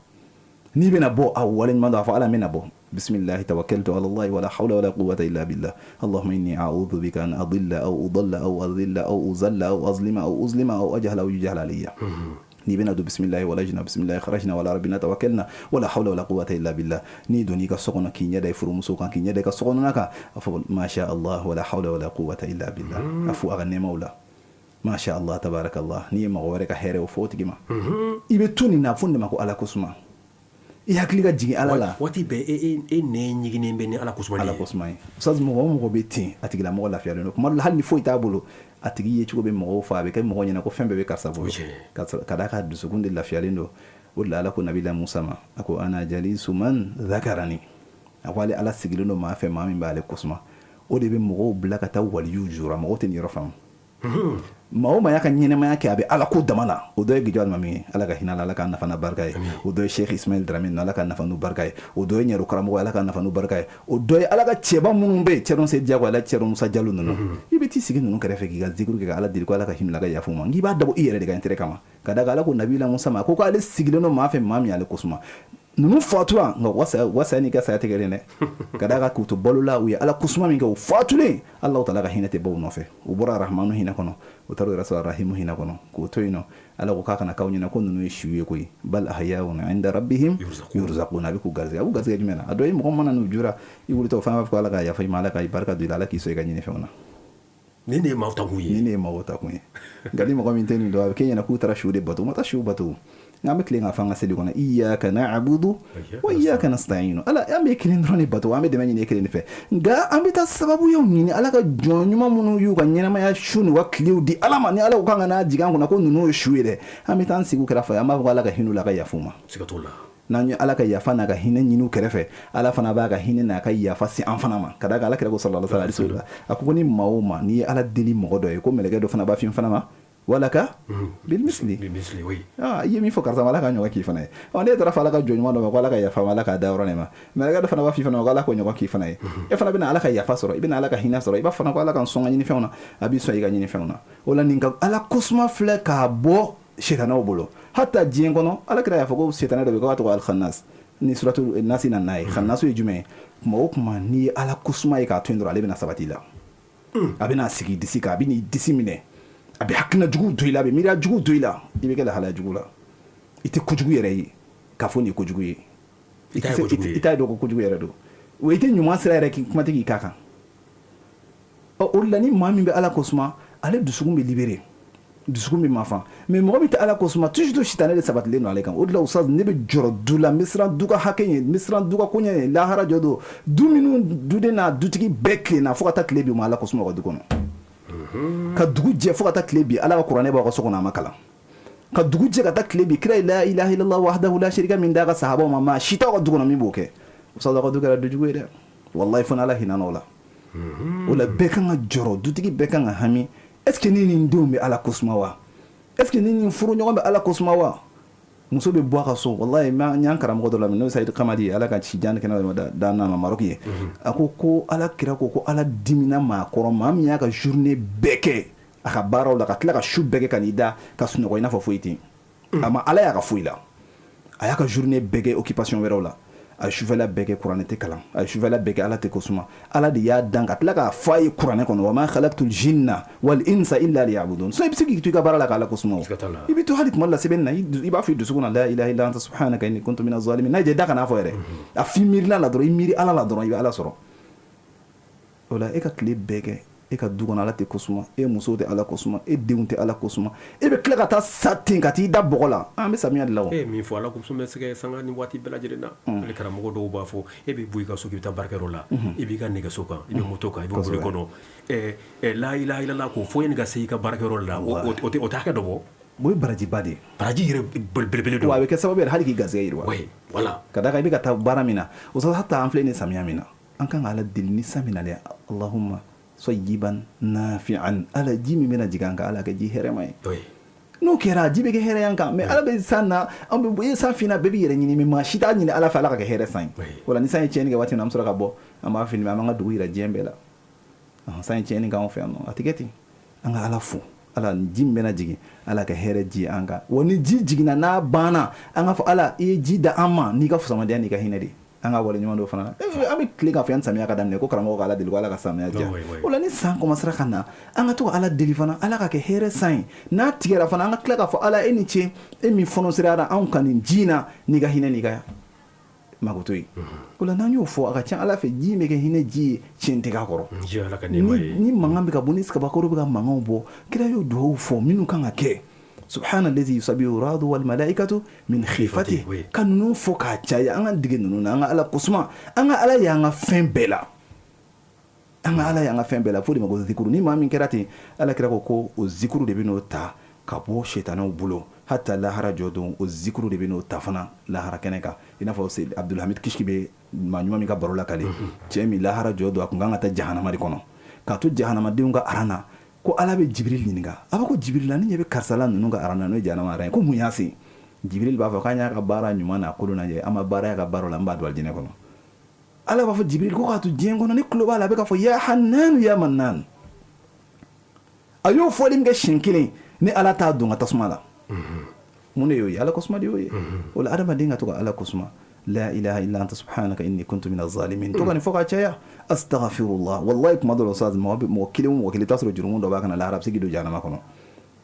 n'i bɛna bɔ a wale ɲuman dɔn a fɔ ala n bɛna bɔ bisimilahi tawakkaltu ala allahi wala hawla wala quwwata illa billah allahumma inni a'udhu bika an adilla aw udalla aw adilla aw uzalla aw azlima aw uzlima aw ajhala aw yujhala alayya ni bena do bisimilahi walajna bisimilahi kharajna wala rabbina tawakkalna wala hawla wala quwwata illa billah ni doni ka sokona ki nyada furu muso kan ki nyada ka sokona naka afu ma sha Allah wala hawla wala quwwata illa billah afu aga ne maula ma sha Allah tabarakallah ni ma wore ka here o foti gima ibe tuni na funde mako ala kusma i hakili ka jigi ala la waati bɛɛ e nɛ ɲiginen bɛ ni ala kosuma ala kosuma ye ustaz mɔgɔ bɛ ten a tigila mɔgɔ lafiyalen don kuma dɔ la hali ni foyi t'a bolo a tigi ye cogo bɛ mɔgɔw fɔ a bɛ kɛ mɔgɔ ɲɛna ko fɛn bɛɛ bɛ karisa bolo ka d'a ka dusukun de lafiyalen don o de la ala ko nabila musa ma a ko ana jalisu man dhakarani a ko ale ala sigilen don maa fɛ maa min b'ale kosuma o de bɛ mɔgɔw bila ka taa waliyu jura mɔgɔw tɛ nin yɔrɔ faamu maa o maa y'a ka ɲɛnɛmaya kɛ a bɛ ala ko dama la o dɔ ye gijo alimami ye ala ka hinɛ ala ka nafa n'a barika ye o dɔ ye sheikh ismail dramini ala ka nafa n'u barika ye o dɔ ye ɲɛro karamɔgɔ ala ka nafa n'u barika ye o dɔ ye ala ka cɛba minnu bɛ yen cɛrɔn se diyago ala cɛrɔn musa jalo ninnu i bɛ t'i sigi ninnu kɛrɛfɛ k'i ka zikuru kɛ ka ala deli ko ala ka hinɛ ka yafu ma nk'i b'a dabɔ i yɛrɛ de ka intérêt kama ka da ala ko nabila musa ma ko k'ale sigilen don maa fɛ maa min ale kosuma ninnu fatura nka wasa ni ka saya tɛ kelen dɛ ka da k'u to balo la u ye ala kusuma min kɛ o fatulen ala ta'ala ka hinɛ tɛ baw nɔfɛ u bɔra rahmanu hinɛ kɔnɔ u taara rasul rahimu hinɛ kɔnɔ k'o to yen nɔ ala ko k'a kana k'aw ɲɛna ko ninnu ye siw ye koyi bal ahyaun inda rabbihim yurzaqun a bɛ k'u garisɛgɛ a b'u garisɛgɛ jumɛn na a dɔ ye mɔgɔ mana n'u jura i wulitɔ fɛn b'a fɔ ko ala ka yafa i ma ala ka i barika don i la ala k'i sɔn i ka ɲini fɛnw na ni ne ye maaw ta kun ye ni ne ye maaw ta kun ye nka ni mɔgɔ min tɛ nin dɔn a bɛ k'e ɲɛna k'u taara siw de bato u ma taa siw bato nka an bɛ tilen k'a fɔ an ka seli kɔnɔ iyyaka na'budu wa iyyaka nasta'in ala an bɛ kelen dɔrɔn de bato an bɛ dɛmɛ ɲini e kelen de fɛ nka an bɛ taa sababuyaw ɲini ala ka jɔn ɲuman minnu y'u ka ɲɛnamaya su n'u ka tilew di ala ma ni ala ko k'an ka n'a jigin an kunna ko ninnu ye su ye dɛ an bɛ taa an sigi u kɛrɛfɛ an b'a fɔ ko ala ka hinɛ u la ka yafa u ma siga t'o la n'an ye ala ka yafa n'a ka hinɛ ɲini u kɛrɛfɛ ala fana b'a ka hinɛ n'a ka yafa se an fana ma ka d'a kan ala kɛra ko sallallahu alaihi wasallam a ko ni maa o maa n'i ye ala deli mɔgɔ dɔ ye ko mɛlɛkɛ dɔ fana b'a f'i fana ma walaka bil misli oui i ye min fɔ karisa ma ala ka ɲɔgɔn k'i fana ye ne taara fɔ ala ka jɔn ɲuman dɔ ma ko ala ka yafa ma ala ka da yɔrɔ ne ma mɛlɛkɛ dɔ fana b'a f'i fana ma ko ala k'o ɲɔgɔn k'i fana ye e fana bɛna ala ka yafa sɔrɔ i bɛna ala ka hinɛ sɔrɔ i b'a fana ko ala ka sɔn ka ɲini fɛnw na a b'i sɔn i ka ɲini fɛnw na o la nin ka ala kosuma filɛ k'a bɔ sitanaw bolo hata diɲɛ kɔnɔ ala kira y'a fɔ ko sitanɛ dɔ bɛ k'a tɔgɔ al-khannas ni suratu nasi na n'a ye khannasu ye jumɛn ye kuma o kuma n'i ye ala kosuma ye k'a to yen dɔrɔn ale bɛna sabati la a bɛna sigi disi kan a bɛ n'i disi minɛ a bɛ hakilina jugu to i la a bɛ miiriya jugu to i la i bɛ kɛ lahalaya jugu la i tɛ kojugu yɛrɛ ye k'a fɔ nin ye kojugu ye i t'a ye dɔn ko kojugu yɛrɛ don wa i tɛ ɲuman sira yɛrɛ kuma tɛ k'i k'a kan o de la ni maa min bɛ ala kosuma ale dusukun bɛ libéré dusukun bɛ mafan mais mɔgɔ min tɛ ala kosuma toujours sitanɛ de sabatilen don ale kan o de la ustaz ne bɛ jɔrɔ du la n bɛ siran du ka hakɛ ɲɛ n bɛ siran du ka koɲɛ ye lahara jɔ don du minnu duden n'a dutigi bɛɛ tilenna fo ka taa tile bi u ma ala kosuma u ka du kɔnɔ ka dugu jɛ fo ka taa tile bi ala ka kuranɛ b'aw ka so kɔnɔ a ma kalan ka dugu jɛ ka taa tile bi kira la ilaha illallah wahdahu la sharika min d'a ka sahabaw ma maa si t'aw ka du kɔnɔ min b'o kɛ ustaz aw ka du kɛra dujugu ye dɛ wallahi fana ala hinɛ o la o la bɛɛ kan ka jɔrɔ dutigi bɛɛ kan ka hami est ce que ni nin denw bɛ ala kosuma wa est ce que ni nin furuɲɔgɔn bɛ ala kosuma wa muso bɛ bɔ a ka so wallahi n y'an karamɔgɔ dɔ la n'o ye sayid kamadi ala ka ci jan kɛnɛ da n'a ma maroki ye a ko ala kira ko ala dimina maa kɔrɔ maa min y'a ka journée bɛɛ kɛ a ka baaraw la ka tila ka su bɛɛ kɛ ka n'i da ka sunɔgɔ i n'a fɔ foyi tɛ a ma ala y'a ka foyi la a y'a ka journée bɛɛ kɛ occupation wɛrɛw la a ye sufɛla bɛɛ kɛ kuranɛ tɛ kalan a ye sufɛla bɛɛ kɛ ala tɛ kosuma ala de y'a dan ka tila k'a fɔ a ye kuranɛ kɔnɔ wa ma khalaqtul jinna wal insa illa liya'budun so i bɛ se k'i to i ka baara la k'ala kosuma o i bɛ to hali tuma la sɛbɛnni na i b'a fɔ i dusukun na la ilaha illa anta subhanaka inni kuntu minaz zalimin n'a jɛ da kan'a fɔ yɛrɛ a f'i miirila la dɔrɔn i miiri ala la dɔrɔn i bɛ ala sɔrɔ o la e ka tile bɛɛ kɛ e ka du kɔnɔ ala tɛ kosuma e musow tɛ ala kosuma e denw tɛ ala kosuma e bɛ tila ka taa sa ten ka t'i da bɔgɔ la an bɛ samiya de la o min fɔ ala kosuma bɛ se ka sanga ni waati bɛɛ lajɛlen na ale karamɔgɔ dɔw b'a fɔ e bɛ bɔ i ka so k'i bɛ taa baarakɛyɔrɔ la i b'i ka nɛgɛso kan i bɛ moto kan i bɛ boli kɔnɔ la ilaha illallah ko fo yanni ka se i ka baarakɛyɔrɔ la o tɛ hakɛ dɔ bɔ o ye barajiba de ye baraji yɛrɛ belebele don wa a bɛ kɛ sababu yɛrɛ hali k'i garisɛgɛ yiriwa wala ka da kan i bɛ ka taa baara min na o sɔrɔ hata an filɛ ni samiya min na an kan ka ala deli ni san min na dɛ allahumma sayyiban nafi'an ala ji min bɛna jigin an kan ala ka ji hɛrɛma ye n'o kɛra ji bɛ kɛ hɛrɛ yan kan mais ala bɛ san na an bɛ san finna bɛɛ bɛ yɛrɛ ɲini mais maa si t'a ɲini ala fɛ ala ka kɛ hɛrɛ san ye o la ni san ye tiɲɛni kɛ waati min na an bɛ sɔrɔ ka bɔ an b'a fili an b'an ka dugu yira diɲɛ bɛɛ la san ye tiɲɛni k'anw fɛ yan nɔ a tɛ kɛ ten an ka ala fo ala ji min bɛna jigin ala ka hɛrɛ ji an kan wa ni ji jiginna n'a banna an ka fɔ ala i ye ji da an ma n'i ka fusamadenya n'i ka hinɛ de an ka wale ɲuman dɔ fana an bɛ tile k'a fɔ yan samiya ka daminɛ ko karamɔgɔ ka ala deli ko ala ka samiya diya o la ni san commencera ka na an ka to ka ala deli fana ala ka kɛ hɛrɛ san ye n'a tigɛra fana an ka tila k'a fɔ ala e ni ce e min fɔnɔsirara anw kan nin ji in na n'i ka hinɛ n'i ka makoto ye o la n'an y'o fɔ a ka ca ala fɛ ji in bɛ kɛ hinɛ ji ye tiɲɛ tɛ k'a kɔrɔ ni mankan bɛ ka bɔ ni kabakɔrɔ bɛ ka mankanw bɔ kira y'o duwawu fɔ minnu kan ka kɛ subhana allazi yusabbihu radu wal malaikatu min khifati ka ninnu fɔ k'a caya an ka dege ninnu na an ka ala kosuma an ka ala y'an ka fɛn bɛɛ la an ka ala y'an ka fɛn bɛɛ la fo de ma ko zikuru ni maa min kɛra ten ala kira ko o zikuru de bɛ n'o ta ka bɔ shetanaw bolo hatta lahara jɔ don o zikuru de bɛ n'o ta fana lahara kɛnɛ kan i n'a fɔ abdulhamid kishki bɛ maa ɲuman min ka baro la kale cɛ min lahara jɔ don a kun kan ka taa jahanama de kɔnɔ k'a to jahanamadenw ka arana ko ala bɛ jibril ɲininka a b'a ko jibril la ni ɲɛ bɛ karisala ninnu ka arana n'o ye jahanama aran ye ko mun y'a se jibril b'a fɔ k'an y'a ka baara ɲuman n'a kolon lajɛ an ma baara y'a ka baara la an b'a don alijinɛ kɔnɔ ala b'a fɔ jibril ko k'a to diɲɛ kɔnɔ ni tulo b'a la a bɛ k'a fɔ ya hannan ya mannan a y'o fɔli min kɛ siɲɛ kelen ni ala t'a don ka tasuma la mun de y'o ye ala kosuma de y'o ye o la adamaden ka to ka ala kosuma la ilaha illa anta subhanaka inni kuntu minaz zalimin to ka nin fɔ ka caya astaghfirullah wallahi kuma dɔ la ustaz mɔgɔ kelen t'a sɔrɔ jurumu dɔ b'a kana lahara a bɛ se k'i don jahanama kɔnɔ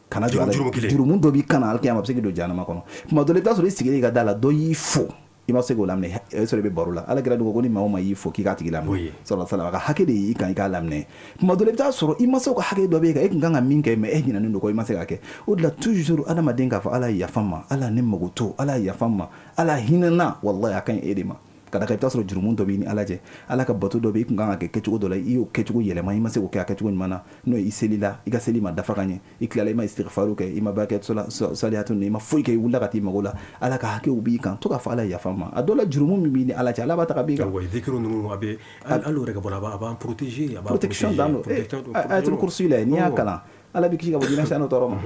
kana jɔ ala jurumu dɔ b'i kana alikiyama a bɛ se k'i don jahanama kɔnɔ kuma dɔ la i bɛ t'a sɔrɔ i sigilen ka da la dɔ y'i fo i ma se k'o laminɛ e sɔrɔ i bɛ baro la ala kira dogo ko ni maa o maa y'i fo k'i k'a tigi laminɛ sallallahu alaihi wasallam a ka hakɛ de y'i kan i k'a laminɛ kuma dɔ la i bɛ t'a sɔrɔ i ma se ka hakɛ dɔ b'e kan e kun kan ka min kɛ mais e ɲinɛnen don kɔ i ma se k'a kɛ o de la toujours adamaden k'a fɔ ala yafa n ma ala ne mago to ala yafa n ma ala hinɛna wallahi a ka ɲi e de ma ka da ka i bɛ t'a sɔrɔ jurumu dɔ b'i ni ala cɛ ala ka bato dɔ bɛ i kun kan ka kɛ kɛcogo dɔ la i y'o kɛcogo yɛlɛma i ma se k'o kɛ a kɛcogo ɲuman na n'o ye i seli la i ka seli ma dafa ka ɲɛ i tilala i ma istighfaru kɛ i ma ba kɛ salihatu i ma foyi kɛ i wulila ka t'i mago la ala ka hakɛw b'i kan to k'a fɔ ala yafa n ma a dɔ la jurumu min b'i ni ala cɛ ala b'a ta ka b'i kan zikiru ninnu a bɛ hali o yɛrɛ ka bɔ a b'an protéger protection dan don ayatul kursi la n'i y'a kalan ala bɛ kisi ka bɔ jinɛ sanu tɔɔrɔ ma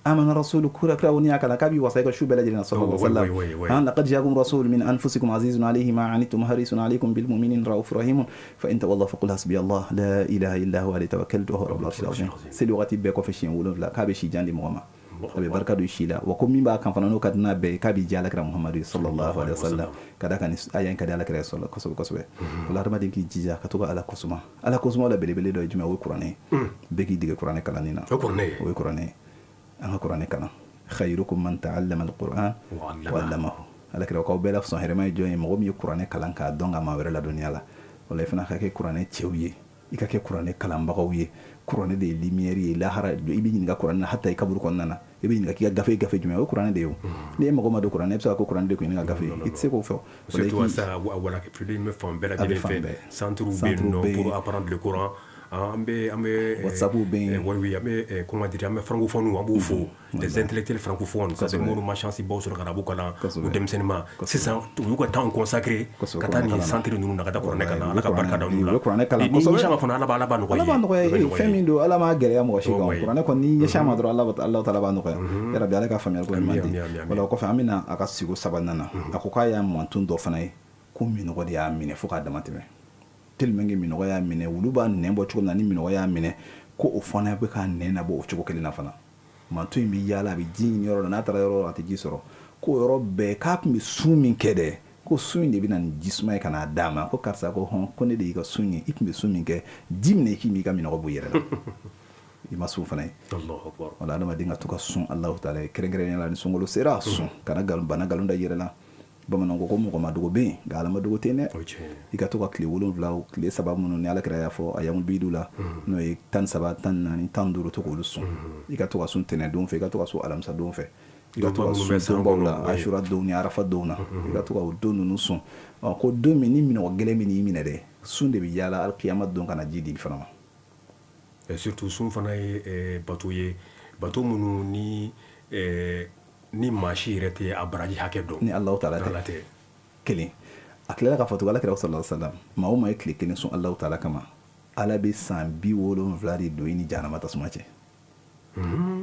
amana rasulu kura n'i y'a kalan k'a b'i wasa i ka su bɛɛ lajɛlen na sallallahu alaihi wasallam laqad jaakum rasulun min anfusikum azizun alayhi ma anittum harisun alaykum bil mu'minina raufur rahim fa in tawallaw faqul hasbiyallah la ilaha illa huwa alayhi tawakkaltu wa huwa rabbul arshil azim seli wagati bɛɛ kɔfɛ siɲɛ 7 k'a bɛ si jan di mɔgɔ ma a bɛ barika don si la wa ko min b'a kan fana n'o ka di n'a bɛɛ k'a b'i diya alakira muhamadu sallallahu alaihi wasallam ka da kan aya in ka di alakira kosɛbɛ kosɛbɛ o la adamaden k'i jija ka to ka ala kosuma la belebele dɔ ye jumɛn o ye kuranɛ bɛɛ k'i dege kuranɛ kalanni na o ye kuranɛ an ka kuranɛ kalan khayrukum man ta'allama alquran wa 'allamahu alakira k'aw bɛɛ la sɔn hɛrɛma ye jɔn ye mɔgɔ min ye kuranɛ kalan k'a dɔn ka maa wɛrɛ ladɔnniya la o la i fana ka kɛ kuranɛ cɛw ye i ka kɛ kuranɛ kalanbagaw ye kuranɛ de ye lumière ye lahara i bɛ ɲininka kuranɛ na hatta i kaburu kɔnɔna na i bɛ ɲininka k'i ka gafe jumɛn o ye kuranɛ de ye o n'i ye mɔgɔ ma don kuranɛ i bɛ se ka ko kuranɛ de kun ye ne ka gafe ye i tɛ se k'o fɔ surtout sa wala que problème bɛ fan bɛɛ lajɛlen fɛ centre bɛ yen nɔ pour apprendre le Coran an bɛ WhatsApp bɛ yen oui an bɛ comment dire an bɛ francophones an b'o fo des intellectuels francophones ça c'est minnu ma chance baw sɔrɔ ka na b'u kalan o denmisɛnnin ma sisan u y'u ka temps consacré ka taa nin centre ninnu na ka taa kuranɛ kalan ala ka barika da olu la ni ɲɛs'a ma fana ala b'a nɔgɔya ye fɛn min don ala m'a gɛlɛya mɔgɔ si kan kuranɛ kɔni ni ɲɛs'a ma dɔrɔn ala taala b'a nɔgɔya yarabi ala ka faamuyali ko ɲuman di wala o kɔfɛ an bɛna a ka siko sabanan na a ko k'a y'a mantun dɔ fana ye ko minɔgɔ de y'a minɛ fo k'a dama tɛmɛ tellement que minɔgɔ y'a minɛ wulu b'a nɛn bɔ cogo min na ni minɔgɔ y'a minɛ ko o fana bɛ k'a nɛn labɔ o cogo kelen na fana manto in bɛ yaala a bɛ ji ɲini yɔrɔ la n'a taara yɔrɔ la a tɛ ji sɔrɔ ko yɔrɔ bɛɛ k'a tun bɛ sun min kɛ dɛ ko sun in de bɛ na nin jisuma ye ka n'a d'a ma ko karisa ko hɔn ko ne de y'i ka sun ye i tun bɛ sun min kɛ ji minɛ i k'i m'i ka minɔgɔ bɔ i yɛrɛ la i ma sun fana ye wala adamaden ka to ka sun Alahu taala ye kɛrɛnkɛrɛnnenya la ni sunkalo sera a sun kana bana nkalon da i yɛrɛ la bamananw ko mɔgɔ ma dogo bɛ yen nka ala ma dogo tɛ dɛ i ka to ka tile 7 tile 3 minnu ni alakira y'a fɔ a yamul bidu la n'o ye 13 14 15 to k'olu sun i ka to ka sun tɛnɛndon fɛ i ka to ka sun alamisa don fɛ i ka to ka sun donbaw la ashura don ni arafa don na i ka to ka o don ninnu sun ko don min ni minɔgɔ gɛlɛn min n'i minɛ dɛ sun de bɛ yaala alikiyama don ka na ji di fana ma surtout sun fana ye bato ye bato minnu ni maa si yɛrɛ tɛ a baraji hakɛ dɔn ni Alahu taala tɛ kelen a tilala k'a fɔ tugun alakira sallallahu alaihi wasallam maa o maa ye tile kelen sɔn Alahu taala kama ala bɛ san 70 de don i ni jahanama tasuma cɛ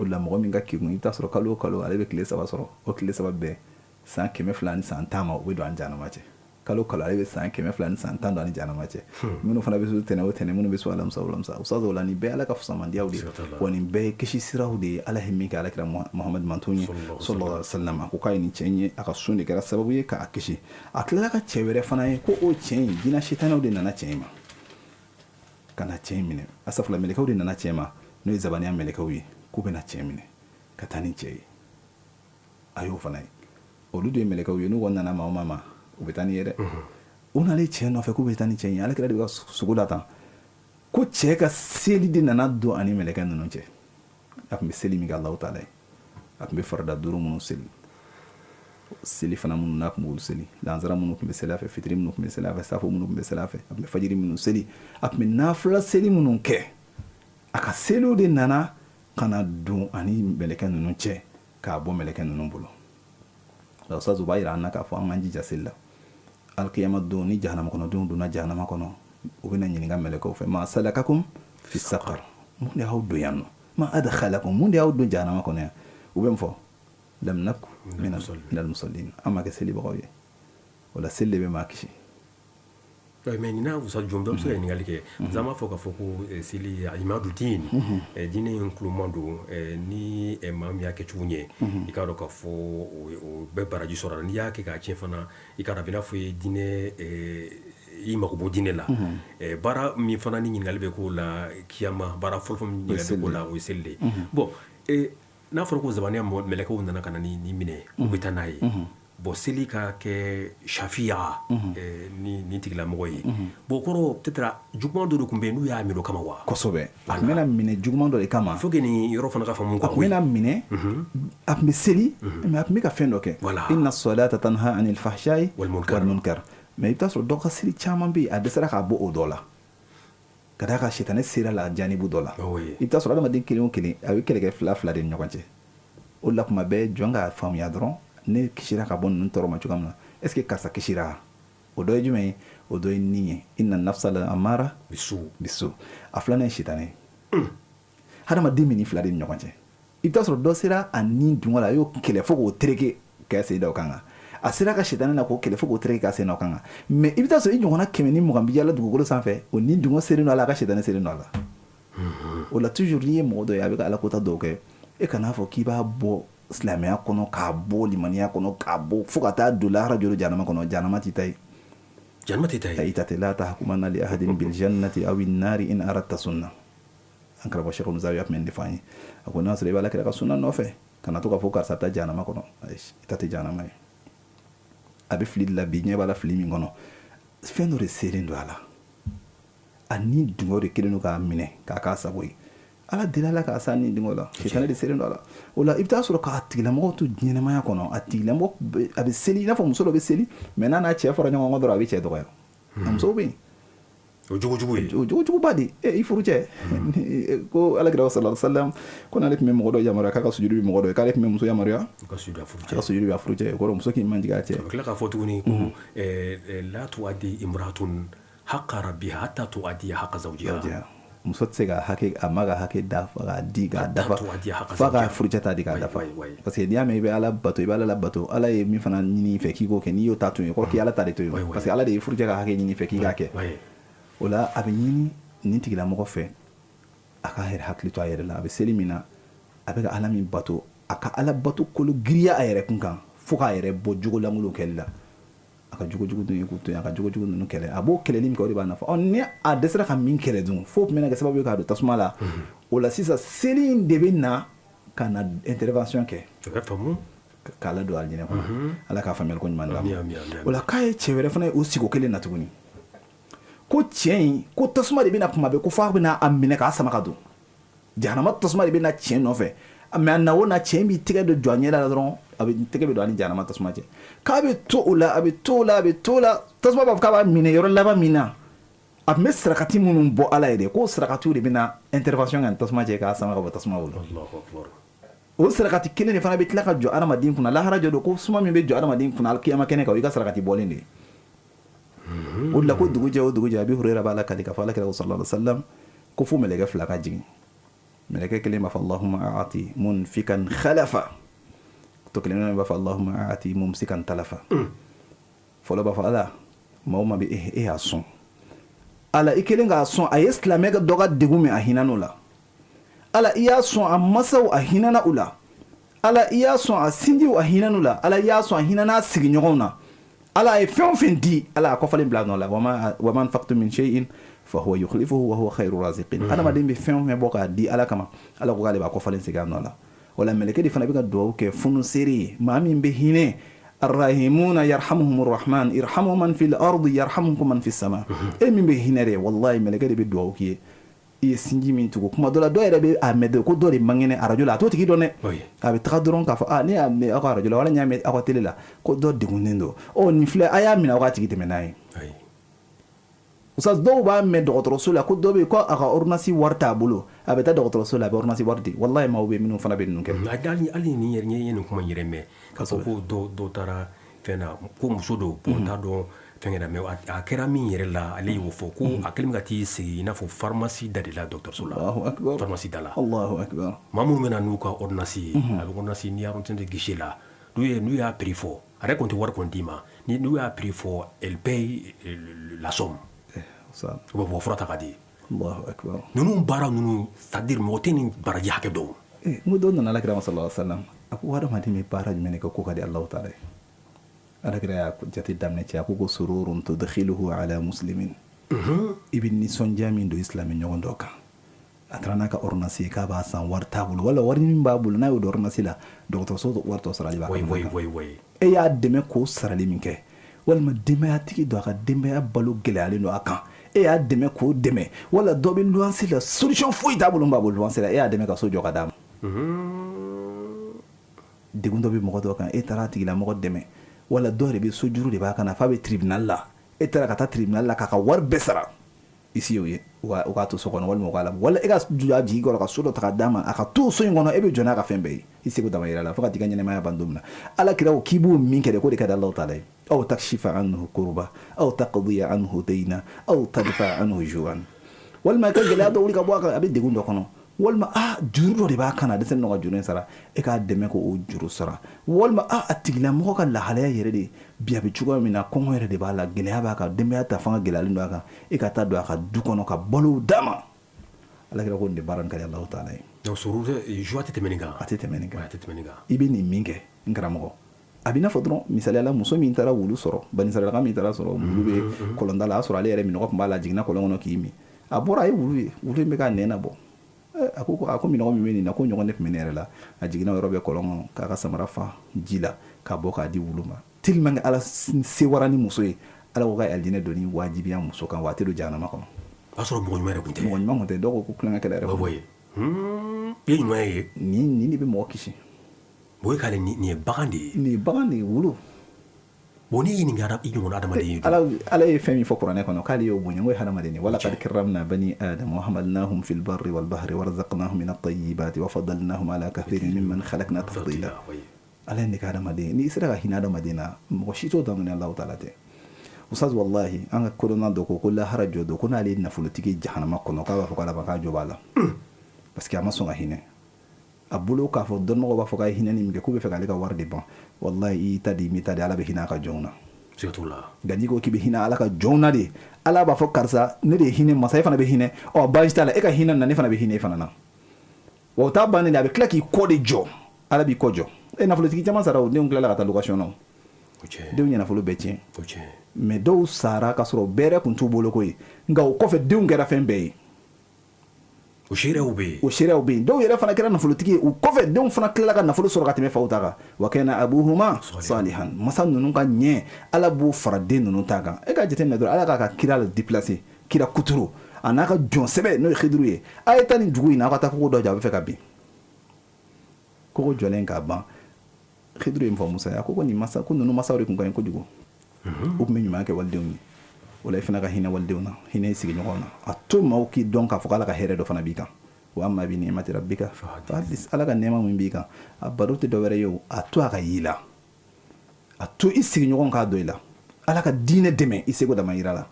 o de la mɔgɔ min ka kekun i bɛ t'a sɔrɔ kalo o kalo ale bɛ tile 3 sɔrɔ o tile 3 bɛɛ san 200 ni san 10 ma o bɛ don an jahanama cɛ kalo kalo ale bɛ san 200 ni san 10 don ani jahanama cɛ minnu fana bɛ so tɛnɛ o tɛnɛ minnu bɛ so alamisa o alamisa ustaz o la nin bɛɛ ala ka fusamandiyaw de wa nin bɛɛ ye kisi siraw de ye ala ye min kɛ alakira Muhamadu mantonw ye sallallahu alaihi wasallam a ko k'a ye nin cɛ in ye a ka sun de kɛra sababu ye k'a kisi a tilala ka cɛ wɛrɛ fana ye ko o cɛ in jinɛ sitanaw de nana cɛ in ma ka na cɛ in minɛ asafula mɛlɛkɛw de nana cɛ ma n'o ye zabaniya mɛlɛkɛw ye k'u bɛna cɛ minɛ ka taa ni cɛ ye a y'o fana ye olu de ye mɛlɛkɛw ye n'u kɔni nana maa o maa ma u bɛ taa ni ye dɛ u nalen cɛ nɔfɛ k'u bɛ taa ni cɛ in ye alakira de bɛ ka sogo da tan ko cɛ ka seli de nana don ani mɛlɛkɛ ninnu cɛ a tun bɛ seli min kɛ Alahu taala ye a tun bɛ farida 5 minnu seli fana minnu n'a tun b'olu seli lansara minnu tun bɛ seli a fɛ fitiri minnu tun bɛ seli a fɛ safo minnu tun bɛ seli a fɛ a tun bɛ fajiri minnu seli a tun bɛ nafila seli minnu kɛ a ka seliw de nana ka na don ani mɛlɛkɛ ninnu cɛ k'a bɔ mɛlɛkɛ ninnu bolo la ustaz b'a yira an na k'a fɔ an k'an jija seli la alkiyama don ni jahanama kɔnɔdenw donna jahanama kɔnɔ u bɛna ɲininka mɛlɛkɛw fɛ ma salakakum fi saqar mun de y'aw don yan nɔ ma adkhalakum mun de y'aw don jahanama kɔnɔ yan u bɛ min fɔ lam naku minal musallin an ma kɛ selibagaw ye o la seli de bɛ maa kisi mais ni n'a wusa jɔn bɛɛ bɛ se ka ɲininkali kɛ parce an b'a fɔ k'a fɔ ko seli imadu din diinɛ in tuloman don ni maa min y'a kɛ cogo ɲɛ i k'a dɔn k'a fɔ o bɛɛ baraji sɔrɔ a la n'i y'a kɛ k'a tiɲɛ fana i k'a dɔn a bɛ i n'a fɔ i diinɛ i mago bɔ diinɛ la baara min fana ni ɲininkali bɛ k'o la kiyama baara fɔlɔ min ɲininkali bɛ k'o la o ye seli de ye bon n'a fɔra ko zabaniya mɛlɛkɛw nana ka na ni minɛ u bɛ taa n'a ye bon seli ka kɛ safiya ni tigilamɔgɔ ye bon kɔrɔ peut-être juguman dɔ de tun bɛ yen n'u y'a minɛ o kama wa kosɛbɛ a tun bɛna minɛ juguman dɔ de kama il faut que nin yɔrɔ fana ka faamu a tun bɛna minɛ a tun bɛ seli mais a tun bɛ ka fɛn dɔ kɛ inna salata tanha anil fahsha'i wal munkar mais i bɛ taa sɔrɔ dɔ ka seli caman bɛ yen a dɛsɛra k'a bɔ o dɔ la ka d'a ka sitanɛ sera la janibu dɔ la i bɛ taa sɔrɔ adamaden kelen o kelen a bɛ kɛlɛkɛ fila de ni ɲɔgɔn cɛ o la tuma bɛɛ jɔn k'a faamuya dɔrɔn ne kisira ka bɔ ninnu tɔɔrɔ ma cogoya min na est ce que karisa kisira o dɔ ye jumɛn ye o dɔ ye nin ye inna nafsa la amara bisu a filanan ye sitanɛ hadamaden min ni fila de ni ɲɔgɔn cɛ i bɛ taa sɔrɔ dɔ sera a nin dungo la a y'o kɛlɛ fo k'o tereke k'a sen da o kan a sera ka sitanɛ na k'o kɛlɛ fo k'o tereke k'a sen da o kan mais i bɛ taa sɔrɔ i ɲɔgɔnna 100 ni 20 bɛ yala dugukolo sanfɛ o nin dungo seren don a la a ka sitanɛ seren don a la o la toujours n'i ye mɔgɔ dɔ ye a bɛ ka ala kota dɔw kɛ e kan'a fɔ k'i b'a bɔ silamɛya kɔnɔ k'a bɔ limaniya kɔnɔ k'a bɔ fo ka taa don lahara jolo jahanama kɔnɔ jahanama t'i ta ye i ta tɛ la tahkumanna li ahadin bil jannati aw in nari in aradta sunna an karamɔgɔ Sheikh Musawi tun bɛ nin de fɔ an ye a ko n'a sɔrɔ i b'a lakira ka sunna nɔfɛ kana to k'a fɔ karisa ta jahanama kɔnɔ ayi i ta tɛ jahanama ye a bɛ fili la bi ɲɛ b'a la fili min kɔnɔ fɛn dɔ de seren don a la a ni dungo de kelen don k'a minɛ k'a k'a sago ye ala deli la k'a sa ni dungo la sitanɛ de seren don a la o la i bɛ taa sɔrɔ k'a tigilamɔgɔ to ɲɛnɛmaya kɔnɔ a tigilamɔgɔ a bɛ seli i n'a fɔ muso dɔ bɛ seli mais n'a cɛ fara ɲɔgɔn kan dɔrɔn a bɛ cɛ dɔgɔya a musow bɛ yen o jogojugu ye o jogojuguba de i furu cɛ ko alakira sallallahu alaihi wasallam ko n'ale tun bɛ mɔgɔ dɔ yamaruya k'a ka sujudu bɛ mɔgɔ dɔ ye k'ale tun bɛ muso yamaruya ka sujudu bɛ a furu cɛ o kɔrɔ muso k'i manjigi a cɛ a bɛ tila k'a fɔ tuguni ko la tu'addi imra'atun haqqa rabbiha hatta tu'addi haqqa zawjiha muso tɛ se ka hakɛ a ma ka hakɛ da k'a di k'a dafa f'a ka furucɛ ta di k'a dafa parce que n'i y'a mɛn i bɛ ala bato i bɛ ala labato ala ye min fana ɲini i fɛ k'i k'o kɛ n'i y'o ta to yen kɔrɔ k'i ala ta de to yen parce que ala de ye furucɛ ka hakɛ ɲini i fɛ k'i k'a kɛ o la a bɛ ɲini nin tigilamɔgɔ fɛ a ka yɛrɛ hakili to a yɛrɛ la a bɛ seli min na a bɛ ka ala min bato a ka ala bato kolo giriya a yɛrɛ kun kan fo k'a yɛrɛ bɔ jogolankolon kɛli la a ka jogojugu dun ye k'u to yen a ka jogojugu ninnu kɛlɛ a b'o kɛlɛli min kɛ o de b'a nafa ni a dɛsɛra ka min kɛlɛ dun fo tun bɛna kɛ sababu ye k'a don tasuma la o la sisan seli in de bɛ na ka na intervention kɛ k'a la don alijinɛ kɔnɔ ala k'a faamuyali ko ɲuman d'a ma o la k'a ye cɛ wɛrɛ fana ye o sigi o kelen na tuguni ko cɛ in ko tasuma de bɛna kuma bɛɛ ko f'a bɛna a minɛ k'a sama ka don jahanama tasuma de bɛna cɛ nɔfɛ mais a na o na cɛ in b'i tɛgɛ don jɔ a ɲɛ la dɔrɔn a bɛ tɛgɛ bɛ don ani jahanama tasuma cɛ k'a bɛ to o la a bɛ to o la a bɛ to o la tasuma b'a fɔ k'a b'a minɛ yɔrɔ laban min na a tun bɛ sarakati minnu bɔ ala ye de k'o sarakatiw de bɛna intervention kɛ ni tasuma cɛ k'a sama ka bɔ tasuma bolo o sarakati kelen de fana bɛ tila ka jɔ adamaden kunna lahara jɔ don ko suma min bɛ jɔ adamaden kunna alikiyama kɛnɛ kan o y'i ka sarakati bɔlen de ye o de la ko dugujɛ o dugujɛ Abi Hurayra b'a la kali k'a fɔ alakira sallallahu alaihi wasallam ko fo mɛlɛkɛ fila ka jigin mɛlɛkɛ kelen b'a fɔ Allahumma a'ati munfikan khalafa to kelen b'a fɔ Allahumma a'ati mumsikan talafa fɔlɔ b'a fɔ ala maa o maa bɛ e y'a sɔn ala i kelen k'a sɔn a ye silamɛ ka dɔ ka degun min a hinɛna o la ala i y'a sɔn a masaw a hinɛna u la ala i y'a sɔn a sinjiw a hinɛna u la ala i y'a sɔn a hinɛna a sigiɲɔgɔnw na ala a ye fɛn o fɛn di ala a kɔfalen bila a nɔ la wa ma anfaqtum min shay'in fa huwa yukhlifuhu wa huwa khayru raziqin adamaden bɛ fɛn o fɛn bɔ k'a di ala kama ala ko k'ale b'a kɔfalen segin a nɔ la wala mɛlɛkɛ de fana bɛ ka dugawu kɛ funuseere ye maa min bɛ hinɛ arrahimuna yarhamuhum arrahman irhamu man fil ardi yarhamukum man fis sama e min bɛ hinɛ de wallahi mɛlɛkɛ de bɛ dugawu k'i ye i ye sinji min tugu kuma dɔ la dɔ yɛrɛ bɛ a mɛn ko dɔ de mangɛnɛ arajo la a t'o tigi dɔn dɛ a bɛ taga dɔrɔn k'a fɔ ne y'a mɛn aw ka arajo la wala n y'a mɛn aw ka tele la ko dɔ degunnen don nin filɛ a y'a minɛ aw ka tigi tɛmɛ n'a ye usas dɔw b'a mɛn dɔgɔtɔrɔso la ko dɔ bɛ yen ko a ka ordonnance wari t'a bolo a bɛ taa dɔgɔtɔrɔso la a bɛ ordonnance wari di wallahi maaw bɛ minnu fana bɛ ninnu kɛ hali ni yɛrɛ ye nin kuma yɛrɛ mɛn k'a fɔ ko dɔ taara fɛn na ko muso dɔw ko t'a dɔn fɛn mɛ a kɛra min yɛrɛ la ale y'o fɔ ko a kɛlen ka t'i sigi i n'a fɔ pharmacie da de la dɔgɔtɔrɔso la pharmacie da la Allahu akbar maa minnu bɛ na n'u ka ordonnance ye a bɛ ordonnance n'i y'a ordonnance de guichet la n'u y'a prix fɔ a yɛrɛ kɔni tɛ wari kɔni d'i ma n'u y'a prix fɔ elle paye la somme u bɛ bɔ fura ta ka di Allahu akbar ninnu baara ninnu c'est à dire mɔgɔ tɛ nin baraji hakɛ dɔn n ko dɔ nana alakira ma sallallahu alaihi wasallam a ko hadamaden bɛ baara jumɛn kɛ ko ka di Alahu taala ye alakira y'a jate daminɛ cɛ a ko sururun tudkhiluhu ala muslimin i bɛ nisɔndiya min don isilami ɲɔgɔn dɔ kan a taara n'a ka ordonnance ye k'a b'a san wari t'a bolo wala wari min b'a bolo n'a y'o don ordonnance la dɔgɔtɔrɔso wari tɔ sarali b'a kan e y'a dɛmɛ k'o sarali min kɛ walima denbayatigi don a ka denbaya balo gɛlɛyalen don a kan e y'a dɛmɛ k'o dɛmɛ wala dɔ bɛ luwanse la solution foyi t'a bolo n b'a bolo luwanse la e y'a dɛmɛ ka so jɔ ka d'a ma degun dɔ bɛ mɔgɔ dɔ kan e taara a tigilamɔgɔ dɛmɛ wala dɔ yɛrɛ bɛ sojuru de b'a kan na f'a bɛ tribunal la e taara ka taa tribunal la k'a ka wari bɛɛ sara isi y'o ye u k'a to so kɔnɔ walima u k'a la wala e ka jigi kɔrɔ ka so dɔ ta ka d'a ma a ka to so in kɔnɔ e bɛ jɔ n'a ka fɛn bɛɛ ye i seko dama yira la fo ka t'i ka ɲɛnɛmaya ban don min na ala kira ko k'i b'o min kɛ dɛ k'o de ka di Alahu taala ye aw takshifa anhu kurba aw taqdiya anhu dayna aw tadfa anhu ju'an walima ka gɛlɛya dɔ wuli ka bɔ a kan a bɛ degun dɔ kɔnɔ walima juru dɔ de b'a kan na dɛsɛ n'o ka juru in sara e k'a dɛmɛ k'o juru sara walima a tigilamɔgɔ ka lahalaya yɛrɛ de bi a bɛ cogoya min na kɔngɔ yɛrɛ de b'a la gɛlɛya b'a kan denbaya ta fanga gɛlɛyalen don a kan e ka taa don a ka du kɔnɔ ka balo d'a ma ala kira ko nin de baara in ka di Alahu taala ye donc joie tɛ tɛmɛ nin kan a tɛ tɛmɛ nin kan i bɛ nin min kɛ n karamɔgɔ a bɛ n'a fɔ dɔrɔn misaliyala muso min taara wulu sɔrɔ banisaralaka min taara sɔrɔ wulu bɛ kɔlɔnda la a sɔrɔ ale yɛrɛ minɔgɔ tun b'a la jiginna kɔlɔn kɔnɔ k'i min a bɔra a ye wulu ye wulu in bɛ k'a nɛn na bɔ a ko minɔgɔ min bɛ nin na ko ɲɔgɔn de tun bɛ ne yɛrɛ la a jiginna yɔrɔ bɛ kɔlɔn kɔnɔ k'a ka samara fa ji la k'a bɔ k'a di wulu ma tellement que ala sewara ni muso ye ala ko ka aljinɛ don ni wajibiya muso kan wa a tɛ don jahanama kɔnɔ o y'a sɔrɔ mɔgɔ ɲuman yɛrɛ tun tɛ mɔgɔ ɲuman tun tɛ dɔw ko kulonkɛkɛla yɛrɛ i ye ɲuman ye nin de bɛ mɔgɔ kisi o ye k'ale nin ye bagan de ye nin ye bagan de ye wulu bon n'i ɲininka i ɲɔgɔnna adamaden ye ala ye fɛn min fɔ kuranɛ kɔnɔ k'ale y'o bonya n ko ye hadamaden ye wala qad karramna bani adam wa hamalnahum fil barri wal bahri wa razaqnahum min at-tayyibati wa faddalnahum ala kathirin mimman khalaqna tafdila ala ye ne ka hadamaden n'i sera ka hinɛ hadamaden na mɔgɔ si t'o dɔn ni Alahu taala tɛ ustaz wallahi an ka kodɔnna dɔ ko lahara jɔ don ko n'ale ye nafolotigi jahanama kɔnɔ k'a b'a fɔ k'ala k'a jɔ b'a la parce que a ma sɔn ka hinɛ a bolo k'a fɔ dɔnmɔgɔw b'a fɔ k'a ye hinɛ ni min kɛ k'u bɛ fɛ k'ale ka wari de ban wallahi i ta di mi ta di ala bɛ hinɛ a ka jɔnw na nka n'i ko k'i bɛ hinɛ ala ka jɔnw na de ala b'a fɔ karisa ne de ye hinɛ masa e fana bɛ hinɛ baasi t'a la e ka hinɛ na ne fana bɛ hinɛ e fana na wa o t'a bannen de a bɛ tila k'i kɔ de jɔ ala b'i kɔ jɔ nafolotigi caman sara o denw tilala ka taa location na denw ye nafolo bɛɛ tiɲɛ mais dɔw sara k'a sɔrɔ bɛrɛ tun t'u bolo ko ye nka o kɔfɛ denw kɛra fɛn bɛɛ ye o seerew bɛ yen dɔw yɛrɛ fana kɛra nafolotigi ye u kɔfɛ denw fana tilala ka nafolo sɔrɔ ka tɛmɛ faw ta kan wa kana abuhuma salihan masa ninnu ka ɲɛ ala b'o fara den ninnu ta kan e ka jateminɛ dɔrɔn ala k'a ka kira déplacer kira kuturu a n'a ka jɔn sɛbɛ n'o ye Khidru ye a ye taa nin dugu in na aw ka taa kogo dɔ jɔ a bɛ fɛ ka bin kogo jɔlen k'a ban Khidru ye min fɔ Musa ye a ko nin masa ko ninnu masaw de tun ka ɲi kojugu u tun bɛ ɲuman kɛ walidenw ye o la i fana ka hinɛ walidenw na hinɛ sigiɲɔgɔnw na a to maaw k'i dɔn k'a fɔ k'ala ka hɛrɛ dɔ fana b'i kan wa amma bi ni'mati rabbika fahaddis ala ka nɛɛma min b'i kan a baro tɛ dɔ wɛrɛ ye o a to a ka y'i la a to i sigiɲɔgɔn k'a dɔn i la ala ka diinɛ dɛmɛ i seko dama yira la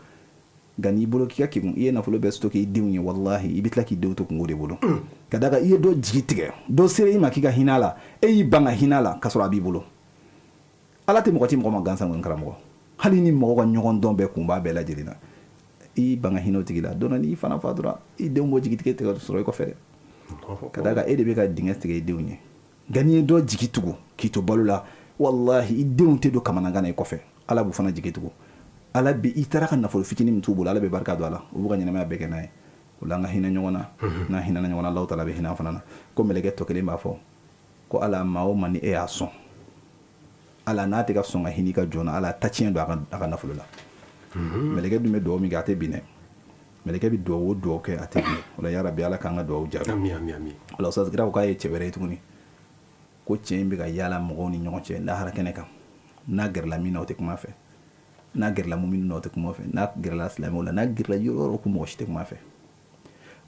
nka n'i bolo k'i ka kegun i ye nafolo bɛɛ stocké i denw ye wallahi i bɛ tila k'i denw to kungo de bolo ka da kan i ye dɔ jigi tigɛ dɔ sera i ma k'i ka hinɛ a la e y'i ban ka hinɛ a la k'a sɔrɔ a b'i bolo ala tɛ mɔgɔ ci mɔgɔ ma gansan ko n karamɔgɔ hali ni mɔgɔ ka ɲɔgɔn dɔn bɛɛ kun b'a bɛɛ lajɛlen na i banga hinɛ o tigi la don dɔ n'i fana fatura i denw b'o jigitigɛ tigɛ sɔrɔ i kɔfɛ dɛ ka d'a kan e de bɛ ka dingɛ tigɛ i denw ye nka n'i ye dɔ jigi tugu k'i to balo la wallahi i denw tɛ don kamanagan na i kɔfɛ ala b'u fana jigi tugu ala bi i taara ka nafolo fitinin min t'u bolo ala bɛ barika don a la u b'u ka ɲɛnamaya bɛɛ kɛ n'a ye o la an ka hinɛ ɲɔgɔn na n'an hinɛna ɲɔgɔn na Alahu taala bɛ hinɛ an fana na ko mɛlɛkɛ tɔ kelen b'a fɔ ko ala maa o maa ni e y'a sɔn ala n'a tɛ ka sɔn ka hinɛ i ka jɔn na ala ta tiɲɛ don a ka nafolo la mɛlɛkɛ dun bɛ dugawu min kɛ a tɛ bin dɛ mɛlɛkɛ bɛ dugawu o dugawu kɛ a tɛ bin o la ya Rabbi ala k'an ka dugawu jaabi o la ustaz kira ko k'a ye cɛ wɛrɛ ye tuguni ko cɛ in bɛ ka yaala mɔgɔw ni ɲɔgɔn cɛ lahara kɛnɛ kan n'a gɛrɛla min na o tɛ kuma fɛ n'a gɛrɛla muminu na o tɛ kuma fɛ n'a gɛrɛla silamɛw la n'a gɛrɛla yɔrɔ ko mɔgɔ si tɛ kuma fɛ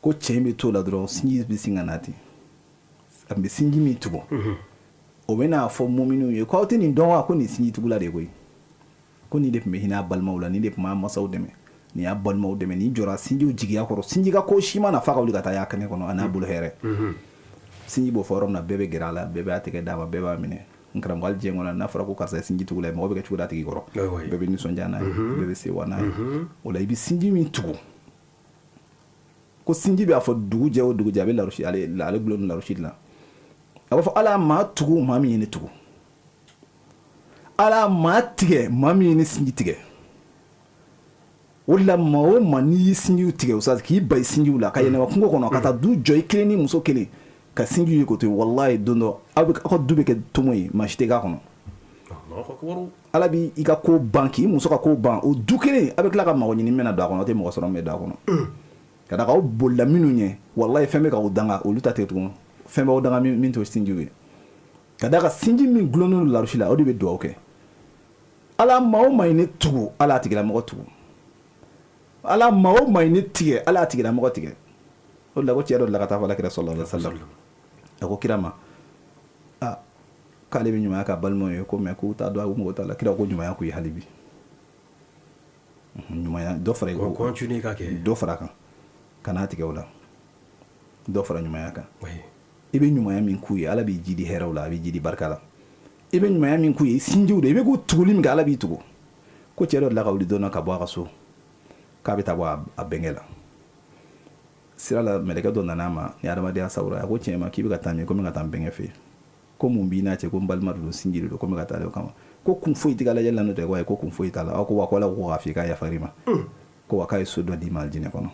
ko cɛ in bɛ t'o la dɔrɔn sinji bɛ sin ka na ten a bɛ sinji min tugu o bɛ n'a fɔ muminu ye k'aw tɛ nin dɔn wa ko nin sinji tugula de koyi ko nin de tun bɛ hinɛ a balimaw la nin de tun b'a masaw dɛmɛ nin y'a balimaw dɛmɛ nin jɔra sinjiw jigiya kɔrɔ sinji ka ko si ma na fa ka wuli ka taa y'a kɛnɛ kɔnɔ a n'a bolo hɛrɛ sinji b'o fɔ yɔrɔ min na bɛɛ bɛ gɛrɛ a la bɛɛ b'a tɛgɛ d'a ma bɛɛ b'a minɛ n karamɔgɔ hali diɲɛ kɔnɔ n'a fɔra ko karisa ye sinji tugula ye mɔgɔ bɛ kɛ cogo di a tigi kɔrɔ bɛɛ bɛ nisɔndiya n'a ye bɛɛ bɛ sewa n'a ye o la i bɛ sinji min tugu ko sinji b'a fɔ dugu jɛ o dugu jɛ a bɛ larosi ale gulon ni larosi dilan a b'a fɔ ala maa tugu maa min ye ne tugu ala maa tigɛ maa min ye ne sinji tigɛ o la maa o maa n'i y'i sinjiw tigɛ o sa k'i ba i sinjiw la ka yɛlɛma kungo kɔnɔ ka taa du jɔ i kelen ni muso kelen ka sinjiw ye ko to yen walayi don dɔ aw ka du bɛ kɛ tomo ye maa si tɛ k'a kɔnɔ ala b'i ka ko ban k'i muso ka ko ban o du kelen a bɛ tila ka mɔgɔ ɲini mɛna don a kɔnɔ o tɛ mɔgɔ sɔrɔ mɛ don a kɔnɔ ka da k'aw bolila minnu ɲɛ walayi fɛn bɛ k'aw danga olu ta tɛ tugun fɛn b'aw danga min t'o sinjiw ye ka da ka sinji min gulonnen don larusi la o de bɛ dugawu kɛ ala maa o maa ye ne tugu ala a tigilamɔgɔ tugu ala maa o maa ye ne tigɛ ala a tigilamɔgɔ tigɛ o de la ko cɛ dɔ de la ka taa fɔ alakira sallallahu alaihi wasallam a ko kira ma k'ale bɛ ɲumanya ka balimaw ye ko mɛ k'u t'a dɔn a mɔgɔ t'a la kira ko ɲumanya k'u ye hali bi ɲumanya dɔ fara dɔ fara kan kan'a tigɛ o la dɔ fara ɲumanya kan i bɛ ɲumanya min k'u ye ala b'i jidi hɛrɛw la a b'i jidi barika la i bɛ ɲumanya min k'u ye sinjiw de i bɛ k'u tuguli min kɛ ala b'i tugu ko cɛ dɔ de la ka wuli dɔɔnin ka bɔ a ka so k'a bɛ taa bɔ a bɛnkɛ la sira la mɛlɛkɛ dɔ nana a ma ni adamadenya sawura a ko tiɲɛ ma k'i bɛ ka taa min ko n bɛ ka taa n bɛnkɛ fɛ yen ko mun b'i n'a cɛ ko n balima don sinji de don ko n bɛ ka taa o kama ko kun foyi tɛ ala yɛlɛ n'o tɛ wa ko kun foyi t'a la aw ko wa ko ala ko k'a f'i k'a yafar'i ma ko wa k'a ye so dɔ d'i ma alijinɛ kɔnɔ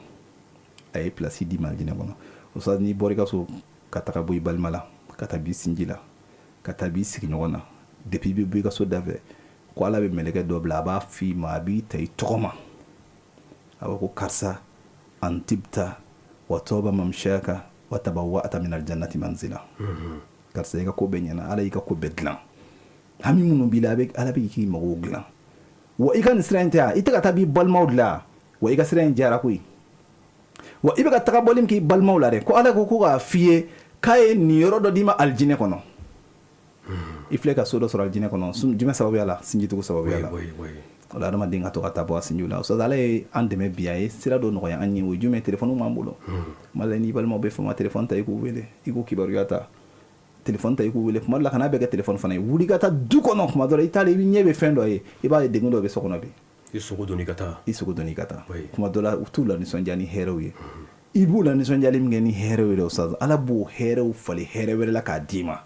a ye pilasi d'i ma alijinɛ kɔnɔ o sa n'i bɔra i ka so ka taga bɔ i balima la ka taa b'i sinji la ka taa b'i sigi ɲɔgɔn na depuis i bɛ bɔ i ka so da fɛ ko ala bɛ mɛlɛkɛ dɔ bila a b'a f'i ma a b'i ta i tɔgɔ ma a b'a ko karisa antibta wa tɔba mamshaka wa tabawwa'ta min aljannati manzila karisa i ka ko bɛɛ ɲɛna ala y'i ka ko bɛɛ dilan hami minnu b'i la ala bɛ k'i magow dilan wa i ka nin sira in tɛ yan i tɛ ka taa b'i balimaw dilan wa i ka sira in diyara koyi wa i bɛ ka taga bɔli min k'i balimaw la dɛ ko ala ko k'a f'i ye k'a ye nin yɔrɔ dɔ d'i ma alijinɛ kɔnɔ i filɛ ka so dɔ sɔrɔ alijinɛ kɔnɔ jumɛn sababuya la sinjitugu sababuya la o la adamaden ka to ka taa bɔ a sinjiw la o sɔrɔ ala ye an dɛmɛ bi a ye sira dɔ nɔgɔya an ye o ye jumɛn téléphone b'an bolo tuma dɔ la n'i balimaw bɛ fɔ ma téléphone ta i k'u wele i k'u kibaruya ta téléphone ta i k'u wele tuma dɔ la kana bɛɛ kɛ téléphone fana ye wuli ka taa du kɔnɔ tuma dɔ la i t'a la i ɲɛ bɛ fɛn dɔ ye i b'a ye degun dɔ bɛ so kɔnɔ bi i sogo donni ka taa tuma dɔ la u t'u la nisɔndiya ni hɛrɛw ye i b'u la nisɔndiyali min kɛ ni hɛrɛw ye dɛ ustaz ala b'o hɛrɛw falen hɛrɛ wɛrɛ la k'a d'i ma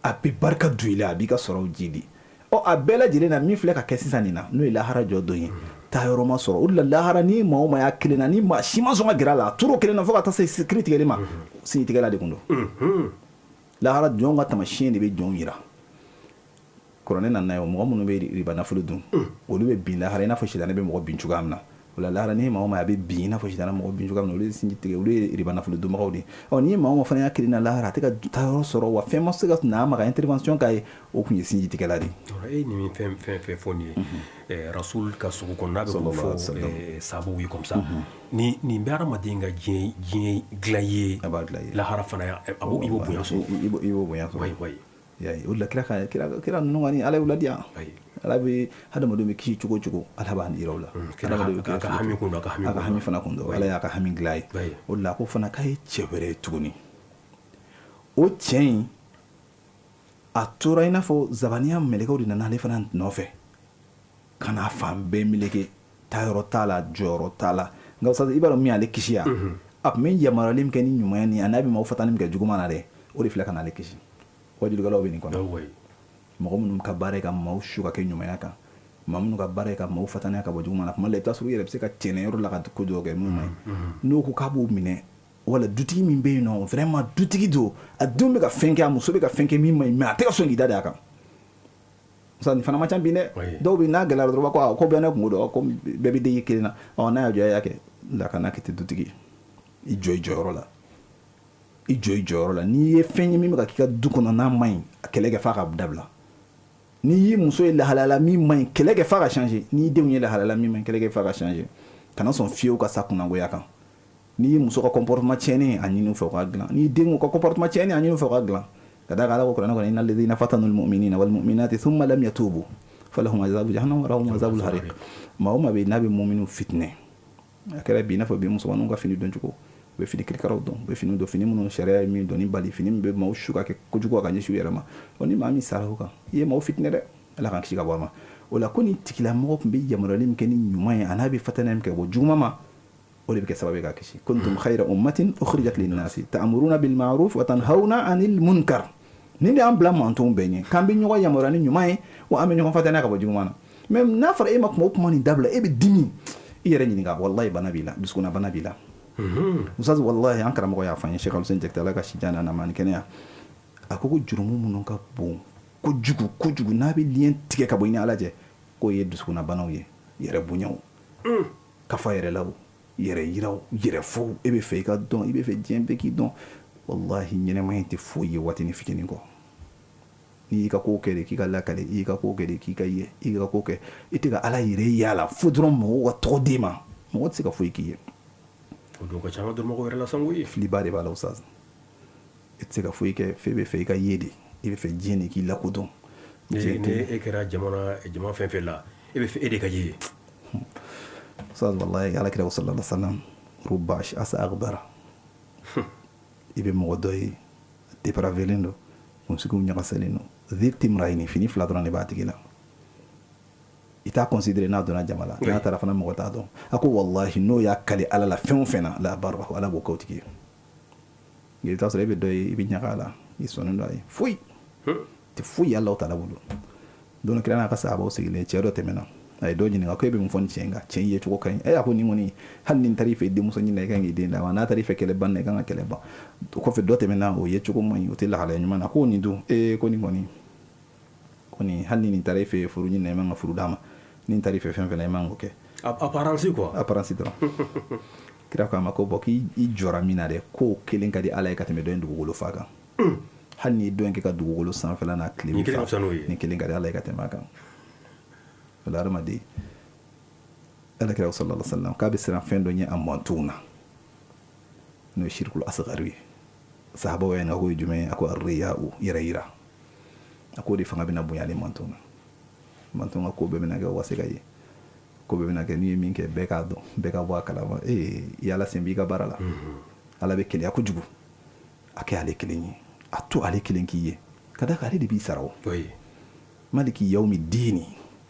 a bɛ barika don i la a b'i ka sɔrɔw jidi a bɛɛ lajɛlen na min filɛ ka kɛ sisan nin na n'o ye lahara jɔ don ye taa yɔrɔ ma sɔrɔ o de la lahara ni maa o maa y'a kelen na ni maa si ma sɔn ka gɛrɛ a la a tor'o kelen na fo ka taa se kiiri tigɛli ma sinji tigɛla de kun don lahara jɔnw ka taamasiyɛn de bɛ jɔnw yira kuranɛ nana ye mɔgɔ minnu bɛ riba nafolo dun olu bɛ bin lahara i n'a fɔ sitanɛ bɛ mɔgɔ bin cogoya min na o la lahara ni maa o maa a bɛ bin i n'a fɔ sitanɛ mɔgɔ bin cogoya min na olu ye sinji tigɛ olu ye riba nafolo dunbagaw de ni maa o maa fana y'a kelen na lahara a tɛ ka taa yɔrɔ sɔrɔ wa fɛn ma se ka na a ma ka intervention k'a ye o tun ye sinji tigɛla de ye nin fɛn fɔ nin ye rasul ka sogo kɔnɔ n'a bɛ ko fɔ sababu ye comme ça nin bɛ hadamaden ka diɲɛ dilan ye lahara fana i b'o bonya sɔrɔ i b'o bonya sɔrɔ o de la kira ninnu kɔni ala y'u ladiya ala bɛ hadamadenw bɛ kisi cogo o cogo ala b'a yira u la a ka hami fana kun don ala y'a ka hami dilan ye o de la ko fana k'a ye cɛ wɛrɛ ye tuguni o cɛ in a tora i n'a fɔ zabaniya mɛlɛkɛw de nana ale fana nɔfɛ kana fan bɛɛ meleke taayɔrɔ t'a la jɔyɔrɔ t'a la nka ustaz i b'a dɔn min ale kisi ya a tun bɛ yamaruyali min kɛ ni ɲumanya ni a n'a bɛ maaw fatani min kɛ juguman na dɛ o de filɛ ka n'ale kisi wajulukɛlaw bɛ nin kɔnɔ mɔgɔ minnu ka baara ye ka maaw su ka kɛ ɲumanya kan maa minnu ka baara ye ka maaw fataniya ka bɔ juguman na tuma dɔ la i bɛ taa sɔrɔ u yɛrɛ bɛ se ka cɛnɛyɔrɔ la ka ko dɔw kɛ minnu ma ɲi n'o ko k'a b'o minɛ wala dutigi min bɛ yen nɔ vraiment dutigi don a denw bɛ ka fɛn kɛ a muso bɛ ka fɛn kɛ min ma ɲi mais a tɛ ka sɔn k'i da a kan musa nin fana ma ca bi dɛ dɔw bɛ n'a gɛlɛyara dɔrɔn ko bɛɛ ne kun do ko bɛɛ bɛ den ye kelen na n'a y'a jɔ a y'a kɛ la kana kɛ ten dutigi i jɔ i jɔyɔrɔ la i jɔ i jɔyɔrɔ la n'i ye fɛn ye min bɛ ka k'i ka du kɔnɔ n'a ma ɲi a kɛlɛ kɛ f'a ka dabila n'i y'i muso ye lahalala min ma ɲi kɛlɛ kɛ f'a ka changer n'i denw ye lahalala min ma ɲi kɛlɛ kɛ f'a ka changer kana sɔn fiyewu ka sa kunnangoya kan n'i ye muso ka comportement tiɲɛnen a ɲini u fɛ u ka dilan n'i denw ka comportement tiɲɛnen a ɲini u fɛ u ka dilan ka d'a kan Ala ko kuranɛ kɔnɔ inna alladhina fatanu almu'minina walmu'minati thumma lam yatubu falahum azabu jahannam wa lahum azabul hariq maa o maa bɛ n'a bɛ mu'minu fitinɛ a kɛra bi i n'a fɔ bi musomaninw ka fini dɔn cogo u bɛ fini kirikaraw dɔn u bɛ fini dɔn fini minnu sariya ye min dɔn ni bali fini min bɛ maaw su ka kɛ kojugu ka ɲɛsin u yɛrɛ ma ni maa min sara o kan i ye maaw fitinɛ dɛ Ala k'an kisi ka bɔ a ma o la ko ni tigilamɔgɔ tun bɛ yamaruyali min kɛ ni ɲuman ye a n'a bɛ fataniya min kɛ bɔ juguman ma o de bɛ kɛ sababu ye k'a kisi kuntum khayra ummatin ukhrijat linnasi ta'muruna bil ma'ruf wa tanhawna 'anil munkar nin de y'an bila mantonw bɛɛ ɲɛ k'an bɛ ɲɔgɔn yamaruya ni ɲuman ye wa an bɛ ɲɔgɔn fataniya ka bɔ juguman na mais n'a fɔra e ma kuma o kuma nin dabila e bɛ dimi i yɛrɛ ɲininka wallahi bana b'i la dusukuna bana b'i la musazi wallahi an karamɔgɔ y'a fɔ an ye Sheikh Alusen Jakite Ala ka si jan na ni kɛnɛya a ko jurumu minnu ka bon kojugu n'a bɛ liɲɛ tigɛ ka bɔ i ni Ala cɛ k'o ye dusukuna banaw ye yɛrɛ bonyaw kafa yɛrɛ la yɛrɛ yiraw yɛrɛ fo e bɛ fɛ i ka dɔn i bɛ fɛ diɲɛ bɛɛ k'i dɔn wallahi ɲɛnɛmaya tɛ foyi ye waatini fitinin kɔ n'i y'i ka ko kɛ de k'i ka lakale i y'i ka ko kɛ de k'i ka ye i ka ko kɛ i tɛ ka Ala yɛrɛ ye a la fo dɔrɔn mɔgɔw ka tɔgɔ d'e ma mɔgɔ tɛ se ka foyi k'i ye o don ka ca an ka dɔnmɔgɔw yɛrɛ la sango ye filiba de b'a la ustaz i tɛ se ka foyi kɛ f'e bɛ fɛ i ka ye de i bɛ fɛ diɲɛ de k'i lakodɔn ni e kɛra jama fɛn fɛn la e bɛ fɛ e de ka ye ustaz wallahi alakira sallallahu alaihi wasallam rubba asa aghbara i bɛ mɔgɔ dɔ ye dépravelen don kunsigiw ɲagasɛlen don ziktimrayini fini fila dɔrɔn de b'a tigi la i t'a considéré n'a donna jama la n'a taara fana mɔgɔ t'a dɔn a ko wallahi n'o y'a kale Ala la fɛn o fɛn na la barahu Ala b'o k'o tigi ye i bɛ taa sɔrɔ e bɛ dɔ ye i bɛ ɲaga a la i sɔnnen don a ye foyi tɛ foyi Ala t'ala bolo don kira n'a ka sahabaw sigilen cɛ dɔ tɛmɛna a ye dɔ ɲininka ko e bɛ mun fɔ ni cɛ in kan cɛ in ye cogo ka ɲi a ko nin kɔni hali ni n taara i fɛ denmuso ɲini na i kan k'i den d'a ma n'a taara i fɛ kɛlɛ ban na i kan ka kɛlɛ ban o kɔfɛ dɔ tɛmɛna o ye cogo man ɲi o tɛ lahalaya ɲuman na ko nin dun ko nin kɔni hali ni nin taara i fɛ furu ɲini na i man ka furu d'a ma ni n taara i fɛ fɛn fɛn na i man k'o kɛ apparence quoi apparence dɔrɔn kira ko a ma ko bɔn k'i jɔra min na dɛ k'o kelen ka di Ala ye ka tɛmɛ dɔ in dugukolo fa kan hali ni dɔ in kɛ ka dugukolo sanfɛla n'a tile min fa ni kelen ka di Ala ye ka tɛmɛ a kan o la adamaden alakira sallallahu alaihi wasallam k'a bɛ siran fɛn dɔ ɲɛ a mantonw na n'o ye shirkul asghar ye sahabaw y'a ɲininka k'o ye jumɛn ye a ko arriya'u yɛrɛ yira a k'o de fanga bɛna bonya ale manton na manton ka ko bɛɛ bɛna kɛ o ka se ka ye ko bɛɛ bɛna kɛ n'i ye min kɛ bɛɛ k'a dɔn bɛɛ ka bɔ a kalama i Ala sen b'i ka baara la Ala bɛ keleya kojugu a kɛ ale kelen ye a to ale kelen k'i ye ka d'a kan ale de b'i sara o maliki yawmi diini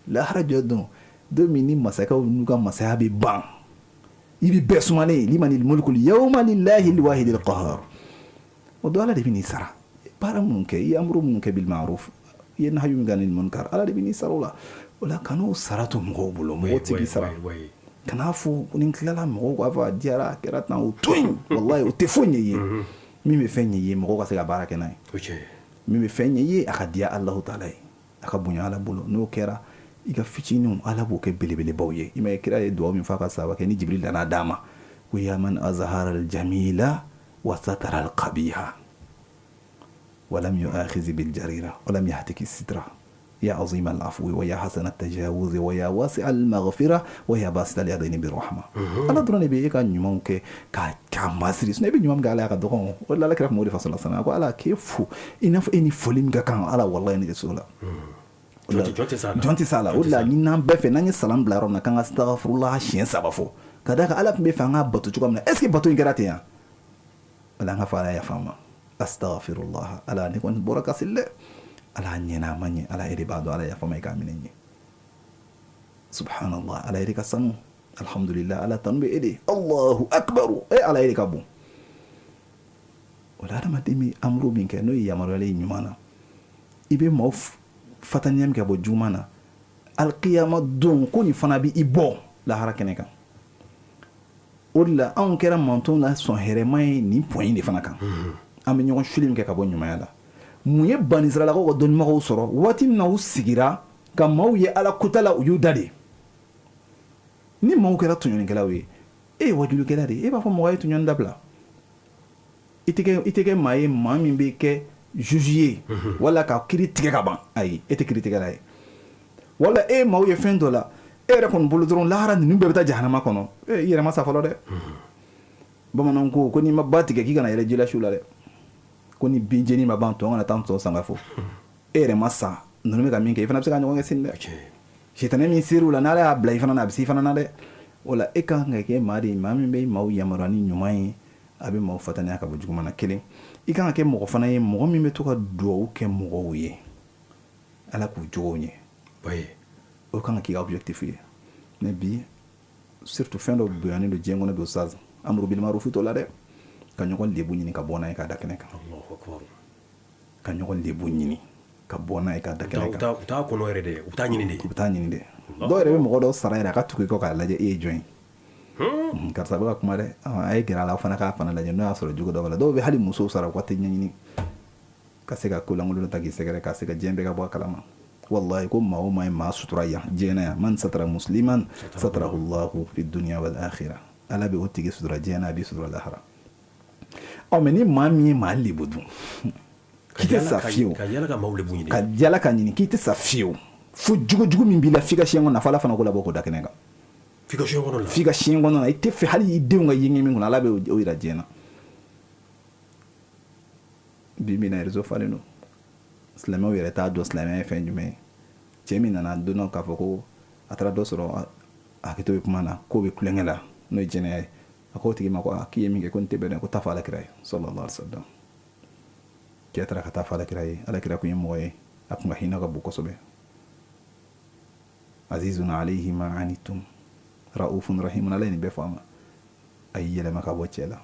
lahara jɔ dɔn don min ni masakɛw n'u ka masaya bɛ ban i bɛ bɛɛ sumalen limanil mulkul yawma lillahi alwahidil qahhar o don Ala de bɛ n'i sara baara minnu kɛ i ye amuru minnu kɛ bil ma'ruf i ye nahyu min kɛ anil munkar Ala de bɛ n'i sara o la o la kan'o sara to mɔgɔw bolo mɔgɔw tɛ k'i sara kan'a fɔ ni n tilala mɔgɔw k'a fɔ a diyara a kɛra tan o to yen wallahi o tɛ foyi ɲɛ i ye min bɛ fɛn ɲɛ i ye mɔgɔw ka se ka baara kɛ n'a ye min bɛ fɛn ɲɛ i ye a ka diya Alahu taala ye a ka bonya Ala bolo n'o kɛra i ka fitininw Ala b'o kɛ belebelebaw ye i ma ye kira ye duwawu min fɔ a ka sahaba kɛ ni Jibril nana d'a ma ko ya man azhara al-jamila wa satara al-qabiha wa lam yu'akhiz bil jarira wa lam yahtaki sitra ya azim al-afwi wa ya hasan at-tajawuz wa ya wasi' al-maghfira wa ya basit al-yadayn bir rahma Ala dɔrɔn de bɛ e ka ɲumanw kɛ k'a masiri sinon e bɛ ɲuman min kɛ Ala ka dɔgɔn o la Alakira Muhamadu sallallahu alaihi wasallam ko Ala k'e fo i n'a fɔ e ni foli min ka kan Ala wallahi ne so la jɔn tɛ s'a la o de la ni n'an bɛɛ fɛ n'an ye salam bila yɔrɔ min na k'an ka astaghfirullah siɲɛ 3 fɔ ka d'a kan Ala tun bɛ fɛ an ka bato cogo min na est ce que bato in kɛra ten yan wala an ka fɔ Ala yafa n ma astaghfirullah Ala ne kɔni bɔra ka seli dɛ Ala ɲɛna a ma ɲɛ Ala yɛrɛ b'a dɔn Ala yafa n ma i k'a minɛ n ye subhanallah ala yɛrɛ ka sanu alhamdulillah ala tanu bɛ e de allahu akbaru ala yɛrɛ ka bon o la adamaden bɛ amuru min kɛ n'o ye yamaruyalen ye ɲuman na i bɛ maaw fataniya min kɛ bɔ juguman na alkiyama don ko nin fana bɛ i bɔ lahara kɛnɛ kan o de la anw kɛra mantɔn la sɔn hɛrɛma ye nin pɔn de fana kan an bɛ ɲɔgɔn suli min kɛ ka bɔ ɲumanya la mun ye banisiralakaw ka dɔnnibagaw sɔrɔ waati min na u sigira ka maaw ye ala kota la u y'u da de ni maaw kɛra tɔɲɔnikɛlaw ye e ye wajulukɛla de e b'a fɔ mɔgɔ ye tɔɲɔni dabila i tɛ kɛ maa ye maa min bɛ kɛ juge ye wala ka kiiri tigɛ ka ban ayi e tɛ kiiri tigɛla ye wala e maaw ye fɛn dɔ la e yɛrɛ kɔni bolo dɔrɔn lahara ninnu bɛɛ bɛ taa jahanama kɔnɔ i yɛrɛ ma sa fɔlɔ dɛ bamananw ko n'i ma ba tigɛ k'i kana yɛlɛ jila su la dɛ ko ni bin jeni ma ban tɔ kana taa tɔ sanga fo e yɛrɛ ma sa ninnu bɛ ka min kɛ i fana bɛ se ka ɲɔgɔn kɛ sini dɛ sitanɛ min ser'u la n'ala y'a bila i fana na a bɛ se i fana na dɛ o la e kan ka kɛ maa de ye maa min bɛ maaw yamaruya ni ɲuman ye a bɛ maaw fataniya ka bɔ juguman na kelen i kan ka kɛ mɔgɔ fana ye mɔgɔ min bɛ to ka duwawu kɛ mɔgɔw ye ala k'u jogow ɲɛ o kan ka k'i ka objectif ye mais bi surtout fɛn dɔ bonyanen don diɲɛ kɔnɔ bi ustaz amuru bil ma'ruf t'o la dɛ ka ɲɔgɔn lebu ɲini ka bɔ n'a ye k'a da kɛnɛ kan ka ɲɔgɔn lebu ɲini ka bɔ n'a ye k'a da kɛnɛ kan u t'a kɔnɔ yɛrɛ dɛ u t'a ɲini de u t'a ɲini dɛ dɔw yɛrɛ bɛ mɔgɔ dɔw sara yɛrɛ a ka tugu i kɔ k'a lajɛ e ye jɔn ye karisa bɛ ka kuma dɛ a ye gɛrɛ a la fana k'a fana lajɛ n'o y'a sɔrɔ jogo dɔ b'a la dɔw bɛ hali musow sara u ka tɛ ɲɛɲini ka se ka ko lankolon ta k'i sɛgɛrɛ ka se ka diɲɛ bɛɛ ka bɔ a kalama wallahi ko maa o maa ye maa sutura yan diɲɛ na yan man satara musliman satarahu Allahu fi dunya wal akhirah ala bɛ o tigi sutura diɲɛ na a b'i sutura lahara mais ni maa min ye maa lebu dun k'i tɛ sa fiyewu ka yala ka maaw lebu ɲini ka yala ka ɲini k'i tɛ sa fiyewu fo jugujugu min b'i la f'i ka siɲɛ kɔnɔ nafa ala fana ko labɔ k'o da kɛnɛ kan f'i ka siɲɛ kɔnɔ la f'i ka siɲɛ kɔnɔ na i tɛ fɛ hali i denw ka yenge min kɔnɔ ala bɛ o yira diɲɛ na bi min na réseau falen don silamɛw yɛrɛ t'a dɔn silamɛya ye fɛn jumɛn ye cɛ min nana don dɔ k'a fɔ ko a taara dɔ sɔrɔ a hakɛto bɛ kuma na k'o bɛ kulonkɛ la n'o ye jɛnɛya ye a k'o tigi ma ko k'i ye min kɛ ko nin tɛ bɛn dɛ ko taa fɔ alakira ye sallallahu alaihi wasallam cɛ taara ka taa fɔ alakira ye alakira kun ye mɔgɔ ye a kun ka hinɛ ka bon kosɛbɛ azizun alayhi ma anittum raufun rahimun ala ye nin bɛɛ fɔ a ma a y'i yɛlɛma ka bɔ cɛ la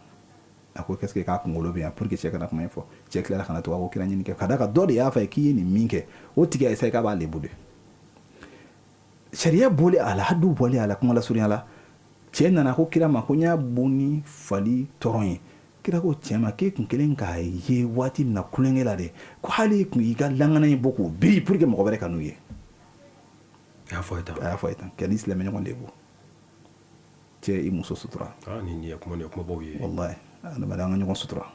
a ko qu'est-ce que k'a kunkolo bɛ yan pour que cɛ kana kuma in fɔ cɛ tilara kana to a ko kira ɲini kɛ ka da ka dɔ de y'a fɔ k'i ye nin min kɛ o tigi a essaye k'a b'a lebu de sariya bɔlen a la hadu bɔlen a la kuma lasurunya la cɛ nana ko kira ma ko n y'a bon ni fali tɔrɔn ye kira ko cɛ ma k'e kun kelen k'a ye waati min na kulonkɛ la dɛ ko hali kun y'i ka langana in bɔ k'o biri pour que mɔgɔ wɛrɛ ka n'u ye a y'a fɔ a ye tan kɛ ni silamɛ ɲɔgɔn lebu cɛ i muso sutura nin ye kumabaw ye wallahi adamaden an ka ɲɔgɔn sutura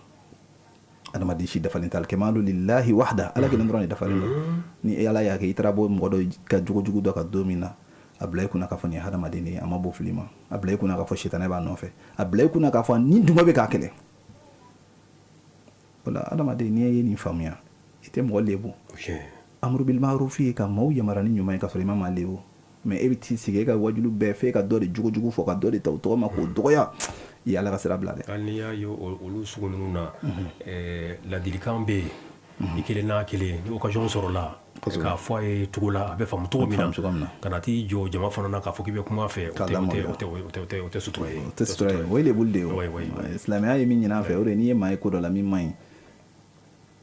adamaden si dafalen t'a la kamalu lillahi wahda ala kelen dɔrɔn de dafalen don ni ala y'a kɛ i taara bɔ mɔgɔ dɔ ka jogojugu dɔ ka don min na a bila i kunna k'a fɔ nin ye hadamaden de ye a ma bɔ fili ma a bila i kunna k'a fɔ sitanɛ b'a nɔfɛ a bila i kunna k'a fɔ ni dungɔ bɛ k'a kɛlɛ o la adamaden n'i ye nin faamuya i tɛ mɔgɔ lebu amuru bil ma'ruf ye ka maaw yamaruya ni ɲuman ye k'a sɔrɔ i ma maa lebu mais e bɛ t'i sigi e ka wajulu bɛɛ fɛ e ka dɔ de jogojugu fɔ ka dɔ de ta o tɔgɔ ma k'o dɔgɔya i ala ka sira bila dɛ hali n'i y'a ye olu sugu ninnu na ladilikan bɛ yen i kelen n'a kelen ni occasion sɔrɔla k'a fɔ a ye cogo la a bɛ faamu cogo min na ka na t'i jɔ jama fana na k'a fɔ k'i bɛ kuma fɛ o tɛ sutura ye o tɛ sutura ye o ye lebuli de ye silamɛya ye min ɲini an fɛ o de n'i ye maa ye ko dɔ la min man ɲi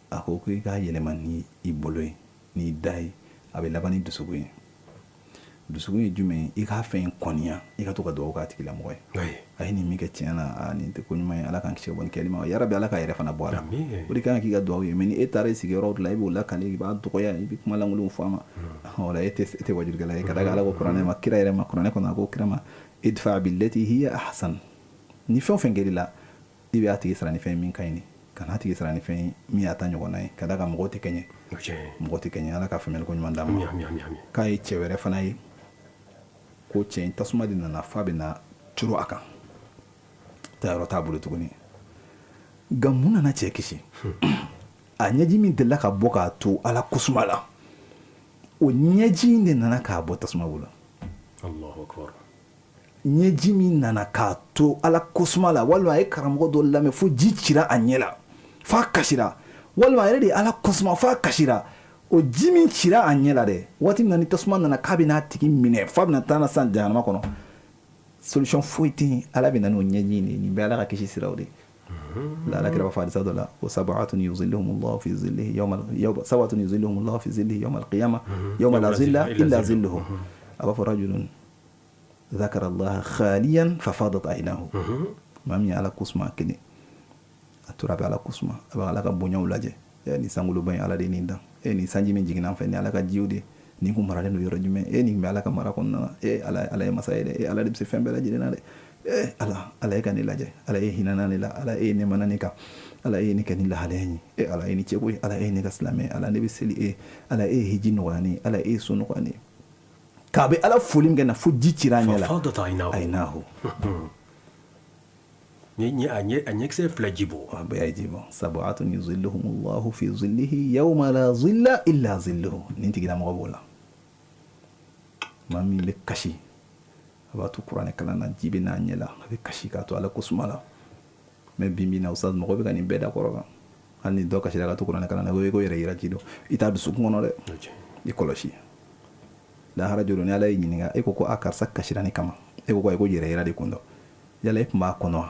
a ko i k'a yɛlɛma ni i bolo ye n'i da ye a bɛ laban ni dusukun ye dusukun ye jumɛn ye i k'a fɛn kɔniya i ka to ka dugawu k'a tigilamɔgɔ ye a ye nin min kɛ tiɲɛ na nin tɛ ko ɲuman ye ala k'an kisi ka bɔ nin kɛli ma yarabi ala ka yɛrɛ fana bɔ a la o de kan k'i ka dugawu ye mais ni e taara i sigi yɔrɔ la i b'o lakale i b'a dɔgɔya i bɛ kuma lankolonw fɔ a ma o la e tɛ wajurukɛla ye ka da ala ko kuranɛ ma kira yɛrɛ ma kuranɛ kɔnɔ a ko kira ma idfa billati hiya ahsan ni fɛn o fɛn kɛr'i la i bɛ a tigi sara ni fɛn min ka ɲi kana a tigi sara ni fɛn min y'a ta ɲɔgɔnna ye ka da kan mɔgɔw tɛ kɛɲɛ mɔgɔ tɛ kɛɲɛ ala ka faamuyali ko ɲuman d'a ma k'a ye cɛ wɛrɛ fana ye ko cɛ in tasuma de nana fa bɛ na turu a kan taayɔrɔ t'a bolo tuguni nka mun nana cɛ kisi a ɲɛji min delila ka bɔ k'a to ala kusuma la o ɲɛji de nana k'a bɔ tasuma bolo ɲɛji min nana k'a to ala kusuma la walima a ye karamɔgɔ dɔ lamɛn fo ji cira a ɲɛ la f'a kasira walima a yɛrɛ de ala kusuma f'a kasira o ji min cira a ɲɛ la dɛ waati min na ni tasuma nana k'a bɛna tigi minɛ f'a bɛna taa na san jahanama kɔnɔ solution foyi tɛ yen ala bɛ na n'o ɲɛji de nin bɛ ala ka kisi siraw de la ala kira b'a fɔ hadisa dɔ la ko sabatun yuzilluhumullahu fi zillihi sabatun yuzilluhumullahu fi zillihi yawma al-qiyamah yawma la zilla illa zilluhu a b'a fɔ rajulun ذكر الله خاليا ففاضت عيناه maa min ye ala kusuma kelen a tora a bɛ ala kusuma a bɛ ala ka bonyaw lajɛ ni sankoloba in ala de nin dan ni sanji min jiginna an fɛ ni ala ka jiw de nin kun maralen don yɔrɔ jumɛn nin bɛ ala ka mara kɔnɔna na ala ye masa ye dɛ ala de bɛ se fɛn bɛɛ lajɛlen na dɛ ala ye ka ne lajɛ ala ye hinana ne la ala ye ne mana ne kan ala ye ne kɛ ni lahalaya ye ala ye ni cɛko ye ala ye ne ka silamɛ ala ne bɛ seli ala ye hiji nɔgɔya ne ala ye so nɔgɔya ne k'a bɛ ala foli min kɛ na fo ji cira a ɲɛ la ayinahu a ɲɛkisɛ fila ji bɔ a bɛɛ ye ji bɔ sabatun yuzilluhumullahu fi zillihi yawma la zilla illa zilluhu nin tigilamɔgɔ b'o la maa min bɛ kasi a b'a to kuranɛ kalan na ji bɛ n'a ɲɛ la a bɛ kasi k'a to ala ko suma la mɛ bi na ustaz mɔgɔ bɛ ka nin bɛɛ da kɔrɔ kan hali ni dɔ kasira ka to kuranɛ kalan na ko yɛrɛ yira ji dɔn i t'a dusukun kɔnɔ dɛ i kɔlɔsi lahara jolo ni ala ye ɲininka e ko a karisa kasira ni kama e ko ayi ko yɛrɛ yira de kun dɔ yala e tun b'a kɔnɔ wa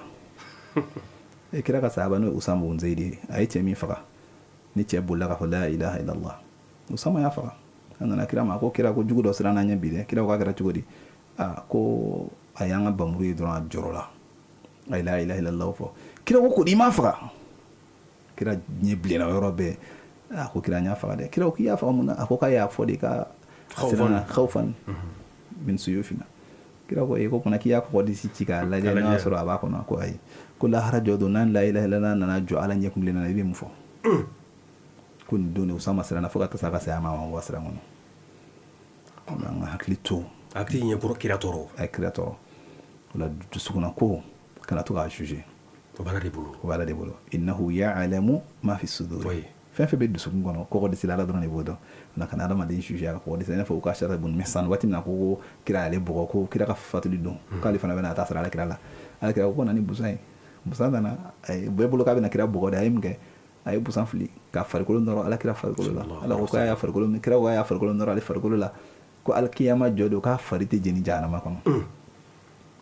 kira ka sahaba n'o ye Usama bun Zaid ye a ye cɛ min faga ni cɛ bolila k'a fɔ la ilaha illallah Usama y'a faga a nana kira ma a ko kira ko jugu dɔ siran n'an ɲɛ bi dɛ kira ko k'a kɛra cogo di ko a y'an ka bamuru ye dɔrɔn a jɔrɔ la a ye la ilaha illallah fɔ kira ko di i m'a faga kira ɲɛ bilenna yɔrɔ bɛɛ a ko kira n y'a faga dɛ kira ko k'i y'a faga mun na a ko k'a y'a fɔ de ka siran khawfan min suyufina kira ko ko kuna k'i y'a kɔgɔ disi ci k'a lajɛ n'a y'a sɔrɔ a b'a kɔnɔ ko ayi ko lahara jɔ don n'an la ilaha illallah nana jɔ ala ɲɛ kunbilen na i bɛ mun fɔ ko nin don de Usama siranna fo ka taa se a ka saya ma wa siran kɔnɔ an ka hakili to hakili ɲɛ kɔrɔ kira tɔɔrɔ a ye kira tɔɔrɔ o la dusukuna ko kana to k'a juger o b'ala de bolo o b'ala de bolo innahu ya'lamu ma fi sudur fɛn fɛn bɛ dusukun kɔnɔ kɔgɔ disi la ala dɔrɔn de b'o dɔn o la kana adamaden juger a ka kɔgɔ disi la i n'a fɔ u ka sariya bun mɛsan waati min na ko kira y'ale bɔgɔ ko kira ka fatuli don k'ale fana bɛna taa sara ala kira la ala kira ko na ni busan ye busan nana bɛɛ bolo k'a bɛna kira bɔgɔ de a ye mun kɛ a ye busan fili ka farikolo nɔrɔ ala kira farikolo la ala ko k'a y'a farikolo min kira ko k'a y'a farikolo nɔrɔ ale farikolo la ko alikiyama jɔ don k'a fari tɛ jeni jahanama kɔnɔ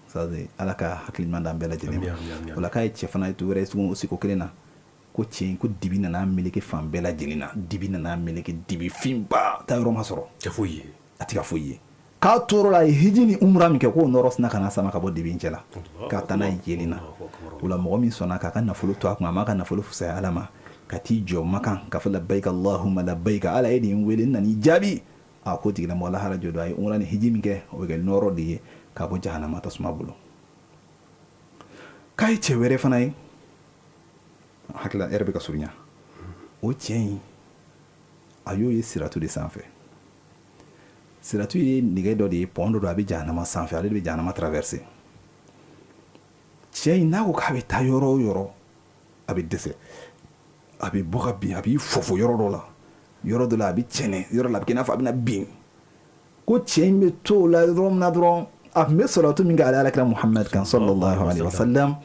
c'est ala ka hakili ɲuman d'an bɛɛ lajɛlen ma o la k'a ye cɛ fana ye to wɛrɛ ye o siko kelen na ko tiɲɛ ko dibi nana meleke fan bɛɛ lajɛlen na dibi nana meleke dibi finba taa yɔrɔ ma sɔrɔ tɛ foyi ye a tɛ ka foyi ye k'a tɔɔrɔ la a ye hiji ni umra min kɛ k'o nɔrɔ sina ka na sama ka bɔ dibi in cɛ la k'a taa n'a ye yeli na o la mɔgɔ min sɔnna k'a ka nafolo to a kun a m'a ka nafolo fisaya ala ma ka t'i jɔ makan k'a fɔ labbaika allahumma labbaika ala ye nin wele n nan'i jaabi a ko tigila mɔgɔ lahara jɔ don a ye umra ni hiji min kɛ o bɛ kɛ nɔrɔ de ye k'a bɔ jahanama tasuma bolo k'a ye cɛ wɛrɛ fana ye hakilila yɛrɛ bɛ ka surunya o cɛ in a y'o ye siratu de sanfɛ siratu ye nɛgɛ dɔ de ye pɔn dɔ don a bɛ jahanama sanfɛ ale de bɛ jahanama traverser cɛ in n'a ko k'a bɛ taa yɔrɔ o yɔrɔ a bɛ dɛsɛ a bɛ bɔ ka bin a b'i fɔfɔ yɔrɔ dɔ la yɔrɔ dɔ la a bɛ cɛnɛ yɔrɔ la a bɛ kɛ i n'a fɔ a bɛna bin ko cɛ in bɛ to o la yɔrɔ min na dɔrɔn a tun bɛ sɔrɔtu min kɛ ale alakira Muhammad kan sallallahu alaihi wa sallam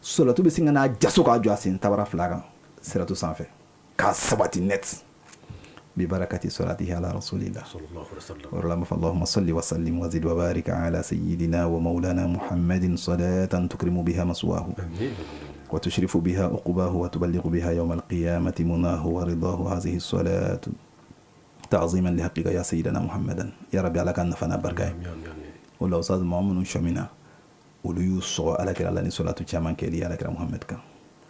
sɔrɔtu bɛ sin ka n'a jaso k'a jɔ a sen tabara fila kan siratu sanfɛ k'a sabati net ببركة صلاته على رسول الله صلى الله عليه وسلم ورحمة اللهم صل وسلم وزد وبارك على سيدنا ومولانا محمد صلاة تكرم بها مسواه وتشرف بها عقباه وتبلغ بها يوم القيامة مناه ورضاه هذه الصلاة تعظيما لحقك يا سيدنا محمدا يا رب على كان نفنا بركة ولا أستاذ محمد شمنا ولو يوصى على كلا لني صلاة كمان كلي على كلا محمد كان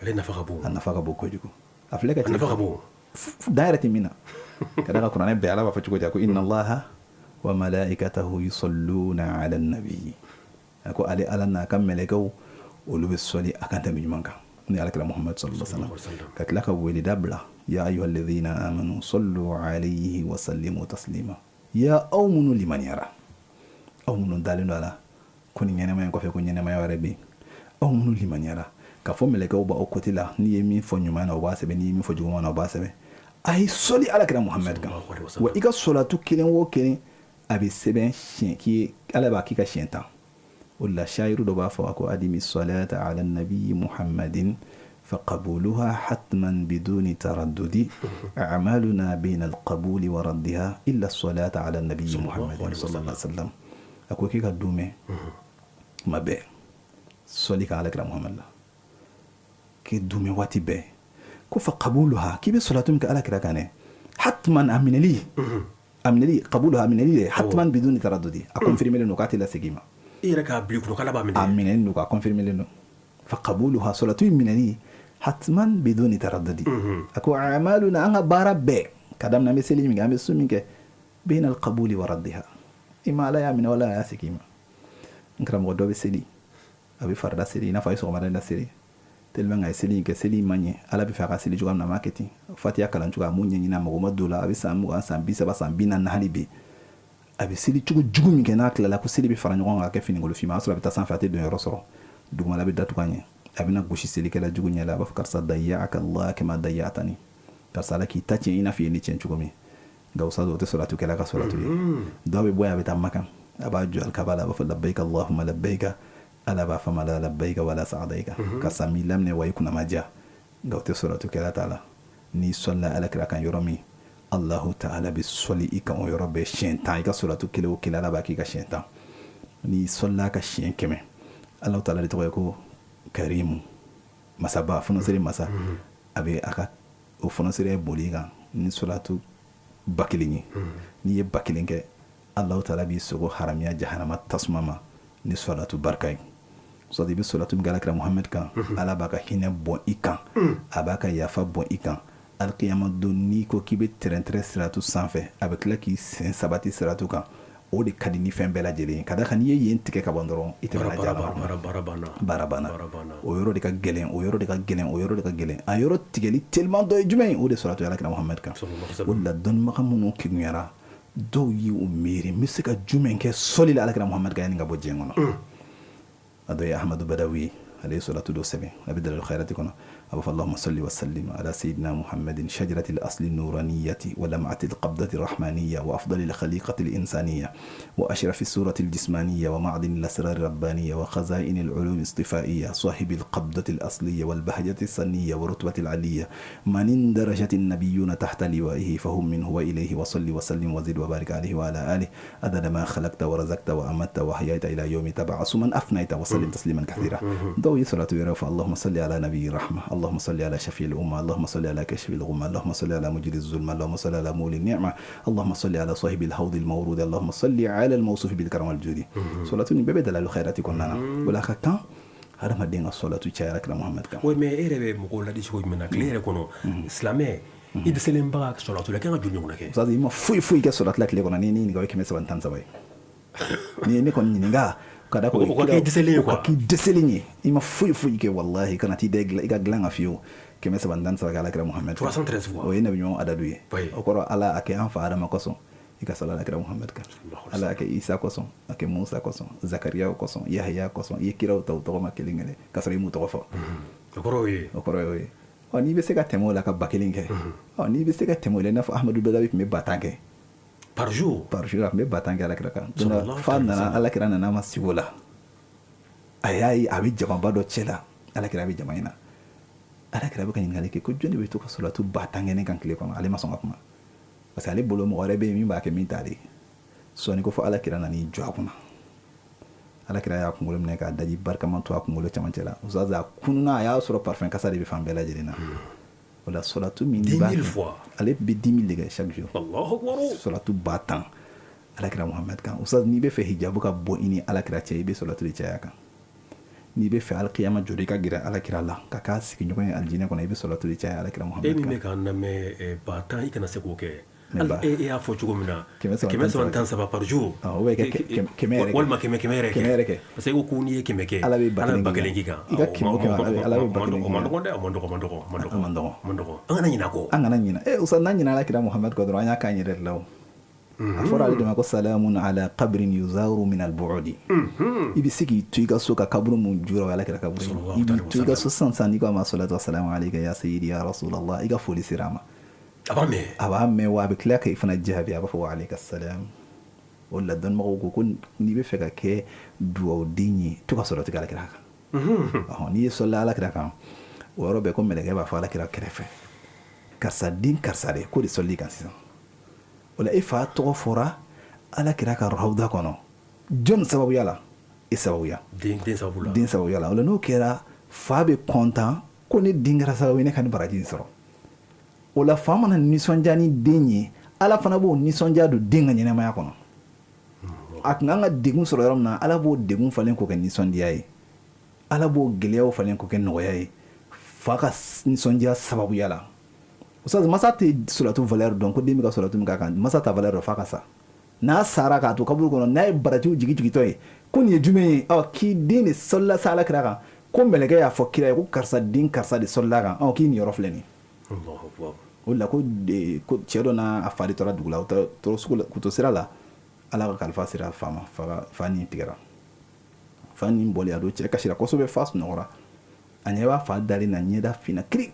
علينا فقبو أنا فقبو كوجكو أفلك أنا فقبو دائرة منا كذا القرآن بيعلى بفتشوا جاكو إن الله وملائكته يصلون على النبي أكو علي ألنا كم ملكو ولو بالصلي أكنت مجمعك ني على كلام محمد صلى الله عليه وسلم كتلك ولي دبلة يا أيها الذين آمنوا صلوا عليه وسلموا تسليما يا أؤمن لمن يرى أؤمن دالين على كوني نينما ينكفي كوني نينما يربي أؤمن لمن يرى كفو ملكو با أكتلا ني يمين فنيمان أو باسبه ني يمين فجومان أو باسبه ay soli ala kira Muhammad kan wa ika solatu kelen wo kelen a bɛ sɛbɛn siɲɛ k'i ala b'a k'i ka siɲɛ 10 o la shayiru dɔ b'a fɔ ko adimi salata ala nabi Muhammadin فقبولها حتما بدون تردد أعمالنا بين القبول وردها إلا الصلاة على النبي محمد صلى الله عليه وسلم أكو كيكا دومي ما بي صليك على كلام محمد كي دومي واتي بي كو فقبولها كي بي صلاتهم على كلام حتما أمن لي قبولها أمن لي حتما بدون تردد أكون في ميل نقاط لا سجيمة إيرك أبليك نقلا بامن أمن لي نقا أكون في ميل فقبولها صلاتهم من لي حتما بدون تردد أكو أعمالنا أنا بارا بي كدامنا مثلي من عم يسمينك بين القبول وردها إما لا يأمن ولا يسكيما نكرم غدو بسلي أبي فردا سلي نفاي سوما دا سلي تلمن أي سلي كسلي ماني على بفاق سلي جوام نماكتي فاتيا كلام جوا موني نينا مغوما دولا أبي سامو أنسان بيسا بسام بينا نهالي بي أبي سلي جوجو من كناك لا كو سلي بفراني غون كيفين نقول في ما أصلا بتسان فاتي دون رسول دوما لا بدأ تقاني abina goshi seli kala jugu nyala ba karsa dayyaka Allah kama dayyatani karsa la ki tachi ina fi ni chenchu gomi ga usado te salatu kala ka salatu do be boya beta makan aba ju al kabala ba labbaik Allahumma labbaik ala ba fama la labbaik wala sa'daika karsa mi lamne wa yakuna maja ga te salatu kala taala ni salla ala kra kan yoromi Allah ta'ala bi soli ika o yorobe shentan ka salatu kala o kala la ba ki ka shentan ni salla ka shen keme Allah ta'ala ri to ko karimu masaba fono sere masa abe aka o fono sere boliga ni salatu bakilinyi ni ye bakilinke Allah taala bi sogo haramiya jahannama tasmama ni salatu barkay so di bi salatu galakra Muhammad kan ala baka hina bo ikan abaka yafa bo ikan alqiyama donni ko kibe trentre salatu sanfe avec la ki sen sabati salatu kan o de kadi ni fɛn bɛɛ lajɛlen ka da kan n'i ye yen tigɛ ka bɔ dɔrɔn i tɛmɛna barabana o yɔrɔ de ka gɛlɛn o yɔrɔ de ka gɛlɛn a yɔrɔ tigɛli teliman dɔ ye jumɛn o de sɔrɔtɔ alakira Muhammad kan o de la dɔnnibaga minnu kegunyara dɔw ye o miiri n bɛ se ka jumɛn kɛ sɔli la alakira Muhammad kan yanni ka bɔ diɲɛ kɔnɔ a dɔ ye Ahmadu Badawi عليه الصلاة والسلام أبدل الخيرات كنا أبو اللهم صل وسلم على سيدنا محمد شجرة الأصل النورانية ولمعة القبضة الرحمانية وأفضل الخليقة الإنسانية وأشرف السورة الجسمانية ومعدن الأسرار الربانية وخزائن العلوم الاصطفائية صاحب القبضة الأصلية والبهجة السنية ورتبة العلية من اندرجت النبيون تحت لوائه فهم منه وإليه وصل وسلم وزد وبارك عليه وعلى آله عدد ما خلقت ورزقت وأمت وحييت إلى يوم تبعث من أفنيت وسلم تسليما كثيرا ضوي صلاة ويرفع اللهم صل على نبي الرحمة اللهم صل على شفيع الأمة اللهم صل على كشف الغمة اللهم صل على مجري الظلم اللهم صل على مولي النعمة اللهم صل على صاحب الحوض المورود اللهم صل على الموصوف بالكرم والجود صلاة ببدل الخيرات كنا ولا كان هذا ما دين الصلاة تشارك محمد كان وما إيربي مقولة دي شوي من أكلير كونو إسلامي إذا سلم بقى صلاة لكن أجون يومنا كي صادي ما فوي كصلاة لك لكونا نيني نقول كم سبعة تنسباي نيني كون نينغا kada ko ki deselinye ima fuy ke wallahi kana ti de iga glanga fiyo ke mesa bandan sa kala kira Muhammad 313 fois o yena biyo adaduye o koro ala ake an fa adama koso iga sala kira Muhammad kan ala ake Isa koso ake Musa koso Zakaria koso Yahya koso yekira to ma kelingere kasari mu to fa o koro yi o ni be se ka temo la ka bakelinge o ni be se ka temo le na fa Ahmadu Badawi me batange par jour me batanga ala kira kan dona fa nana ala kira nana masigola ayayi abi jama bado chela ala kira abi jama ina ala kira be kan ngale ke ko jondi be to ka salatu batanga ne kan kile ko ale mason akuma parce que ale bolo mo rebe mi ba ke min tali so ni ko fo ala kira nani joakuna ala kira ya kungolo ne ka daji barka man to akungolo chama chela uzaza kunna ya soro parfum kasa de be fambela jelina wala salatu min 10,000 fois ale be 10,000 de chaque jour Allahu akbar salatu batan ala kira Muhammad kan ustaz ni be fe hijabu ka bo ini ala kira cey be salatu de cey kan ni be fe al qiyamah jodi ka gira ala kira la ka ka siki nyoko aljina ko na be salatu de cey ala kira Muhammad kan e mi kan na me batan ikana se ko ke al e a fo chugo mina keme so tan saba par jour o be kemere wal ma kemere ke parce que ko ni keme ke ala be bakelengi kan ala be bakelengi mando angana nyina e ustaz na nyina ala kira Muhammad ko dro anya ka nyire law afora ali dama ko salamun ala qabrin yuzaru min al-bu'di ibi sigi tuiga so ka kabru mun jura wala kira kabru ibi tuiga so sansani ko ma salatu wassalamu alayka ya sayyidi ya rasulullah iga foli sirama abame wa bi klaka ifana jahabi aba fo alayka assalam wala don ma ko kun ni be feka ke duo dinyi to ka salatu kala kira ni sallallahu ala kira kan o yɔrɔ bɛɛ ko mɛlɛkɛ b'a fɔ alakira kɛrɛfɛ karisa den karisa de ko de sɔlili kan sisan o la e fa tɔgɔ fɔra alakira ka rawda kɔnɔ jɔn sababuya la e sababuya den sababuya la o la n'o kɛra fa bɛ kɔntan ko ne den kɛra sababu ye ne ka ni baraji in sɔrɔ o la fa mana nisɔndiya ni den ye ala fana b'o nisɔndiya don den ka ɲɛnɛmaya kɔnɔ a tun kan ka degun sɔrɔ yɔrɔ min na ala b'o degun falen k'o kɛ nisɔndiya ye ala b'o gɛlɛyaw falen k'o kɛ nɔgɔya ye fa ka nisɔndiya sababuya la o sabu masa tɛ solatu valeur dɔn ko den bɛ ka solatu min k'a kan masa ta valeur dɔn fa ka sa n'a sara k'a to kaburu kɔnɔ n'a ye barajiw jigitɔ ye ko nin ye jumɛn ye k'i den de sɔlila sa ala kira kan ko mɛlɛkɛ y'a fɔ kira ye ko karisa den karisa de sɔlila kan k'i nin yɔrɔ filɛ nin o la ko cɛ dɔ n'a fa de tora dugu la u tora sugu la k'u to sira la ala ka kalifa sera fa ma fa nin tigɛra fa nin bɔli a don cɛ kasira kosɛbɛ fa sunɔgɔra a ɲɛ b'a fa dalen na ɲɛda finna kiri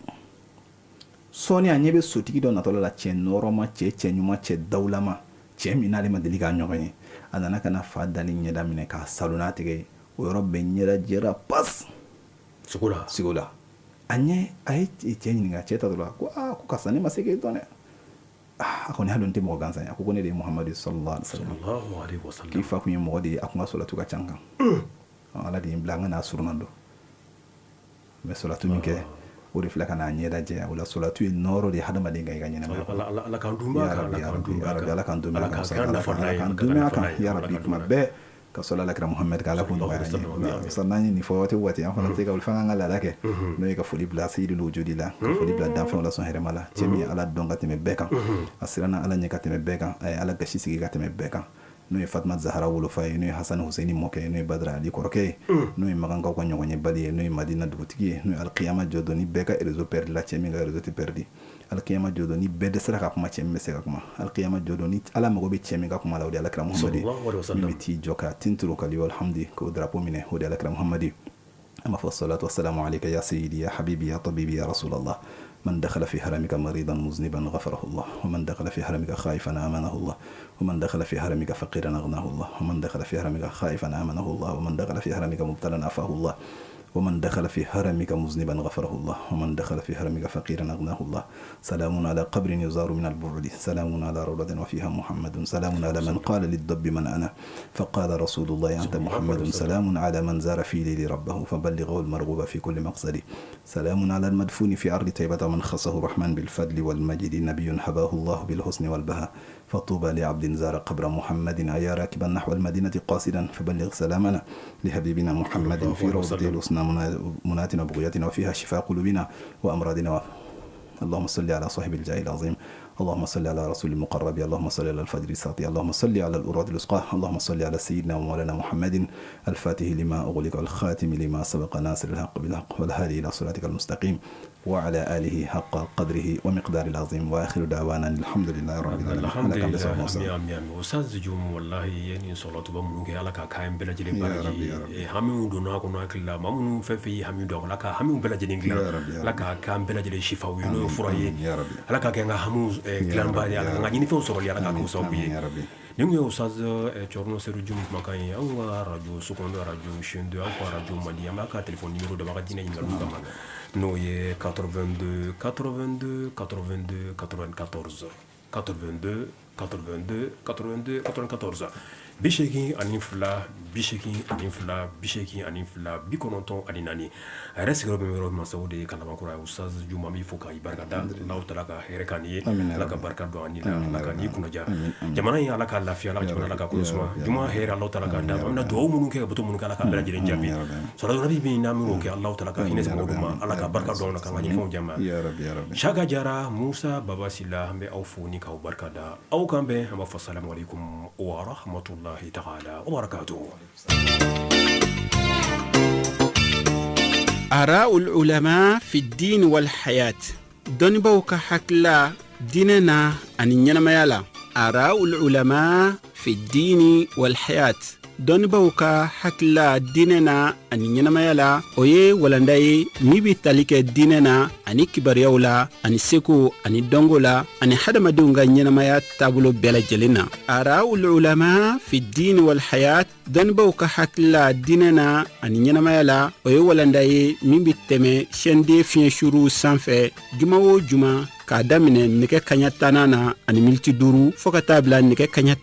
sɔɔni a ɲɛ bɛ sotigi dɔ natɔla la cɛ nɔrɔma cɛ ɲuman cɛ dawulama cɛ min n'ale ma deli k'a ɲɔgɔn ye a nana ka na fa dalen ɲɛda minɛ k'a salon n'a tigɛ o yɔrɔ bɛɛ ɲɛda jɛra pas sigo la a ye cɛ ɲininka cɛ ta dɔ la ko ko karisa ne ma se k'e dɔn dɛ a kɔni hali n tɛ mɔgɔ gansan ye a ko ne de ye muhamadu sallallahu alaihi wasallam k'i fa kun ye mɔgɔ de ye a kun ka solatu ka can kan ala de ye n bila an ka n'a surunna dɔn n bɛ solatu min kɛ o de filɛ ka n'a ɲɛda jɛ o la solatu ye nɔɔrɔ de ye hadamaden kan i ka ɲɛnɛmaya ala k'an dunbaya kan ya rabbi kuma bɛɛ ka sɔrɔ alakira muhammed ka ala ko nɔgɔya ye sa n'an ye nin fɔ waati o waati an fana tɛ ka olu fɛn an ka laada kɛ n'o ye ka foli bila sayidul wujudi la ka foli bila danfɛnw la sɔn hɛrɛma la cɛ min ye ala dɔn ka tɛmɛ bɛɛ kan a siranna ala ɲɛ ka tɛmɛ bɛɛ kan a ye ala gasi sigi ka tɛmɛ bɛɛ kan n'o ye fatima zahara wolofa ye n'o ye hasan huseini mɔkɛ ye n'o ye badara ali kɔrɔkɛ ye n'o ye magankaw ka ɲɔgɔn ye bali ye n'o ye madina dugutigi ye n'o ye alkiyama jɔ dɔn ni bɛɛ ka réseau perdi la cɛ min ka réseau tɛ perdi alkiyama jɔ dɔn ni bɛɛ dɛsɛra ka kuma cɛ min bɛ se ka kuma alkiyama jɔ dɔn ni ala mago bɛ cɛ min ka kuma la o de ye alakira muhamadi min bɛ t'i jɔ ka tinturu kali walhamdi k'o drapeau minɛ o de ye alakira muhamadi an b'a fɔ salatu wassalamu alayka ya sayyidi ya habibi ya tabibi ya rasulallah من دخل في حرمك مريضا مذنبا غفره الله ومن دخل في حرمك خائفا آمنه الله ومن دخل في حرمك فقيرا أغناه الله ومن دخل في حرمك خائفا آمنه الله ومن دخل في حرمك مبتلا عافاه الله ومن دخل في حرمك مذنبا غفره الله ومن دخل في حرمك فقيرا أغناه الله سلام على قبر يزار من البعد سلام على روضة وفيها محمد سلام على من قال للضب من أنا فقال رسول الله أنت محمد سلام على من زار في ليل ربه فبلغه المرغوب في كل مقصد سلام على المدفون في أرض طيبة ومن خصه الرحمن بالفضل والمجد نبي حباه الله بالحسن والبهاء فطوبى لعبد زار قبر محمد أيا راكبا نحو المدينة قاصدا فبلغ سلامنا لحبيبنا محمد في روضة الحسنى مناتنا وبغياتنا وفيها شفاء قلوبنا وأمراضنا اللهم صل على صاحب الجاه العظيم اللهم صل على رسول المقرب اللهم صل على الفجر الساطع اللهم صل على الأوراد الوسقى اللهم صل على سيدنا ومولانا محمد الفاتح لما أغلق والخاتم لما سبق ناصر الحق بالحق والهادي إلى صراطك المستقيم وعلى آله حق قدره ومقدار العظيم وآخر دعوانا الحمد لله رب العالمين الحمد لله أمين وساز جوم والله يعني صلاة بمنك على كاين بلا جلين بلاجي همين دونا كنا كلا مامون في همين دونا لك همين بلا جلين كلا لك كاين بلا جلين شفاء وينو فراي على كاين همون كلام بالي على كاين ينفع صلي على كاين صوبي نيجي أستاذ جورنو سيرجوم مكاني أو راديو سكوندو راديو شندو أو راديو ماليا ما كتلفون نيرو دبعة دينا ينقلون كمان نويه 82 82 82 94 82 82 82 94 bisheki anifla bikonoton aninani resiro be mero masawde kalamakura ustaz juma mi foka ibarkada Allah taala ka herekani la ka barka do anila la ka ni kunaja jamana ya la ka lafiya la jamana la ka kusma juma her Allah taala ka da amna do munun ke butu munun kala ka bela jiren jami salatu nabi bi namu ke Allah taala ka hines moduma Allah ka barka do na ka ngani fon jama ya rabbi shaga jara Musa baba sila be awfuni ka barkada aw kambe ma fa assalamu alaikum wa rahmatullahi ta'ala wa barakatuh آراء العلماء في الدين والحياة دونبو كحكلا ديننا أن ينميالا آراء العلماء في الدين والحياة دونبو كحكلا ديننا أن ينميالا ويه ولنداي ميبي تاليك ديننا ani kibaruyaw la ani seko ani dɔngo la ani hadamadenw ka ɲɛnamaya taabolo bɛɛ lajɛlen na. Araul ulama fi din wal hayat dɔnnibaw ka hakilila diinɛ na ani ɲɛnamaya la o ye walanda ye min bi tɛmɛ chaîne fiɲɛ suru sanfɛ juma o juma k'a daminɛ nɛgɛ kaɲa 10 na ani miniti 5 fo ka taa bila nɛgɛ kaɲa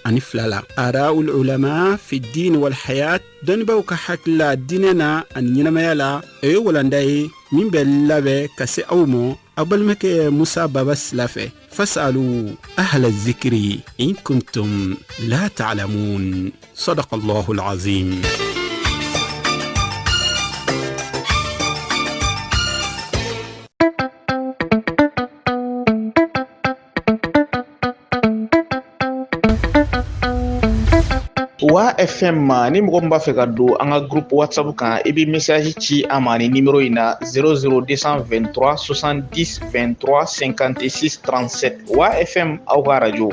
12 la. Araul ulama fi din wal hayat dɔnnibaw ka hakilila diinɛ na ani ɲɛnamaya la o ye walanda ye min bɛ labɛn ka se aw ma aw balimakɛ Musa Baba Sila fɛ. fasalu ahla zikri in kuntum la ta'lamun. Sadaqallahu al-azim. Wa FM ni mɔgɔ min b'a fɛ ka don an ka groupe WhatsApp kan i bɛ message ci an ma ni numéro in na 00223 70 23 56 37. Wa FM aw ka radio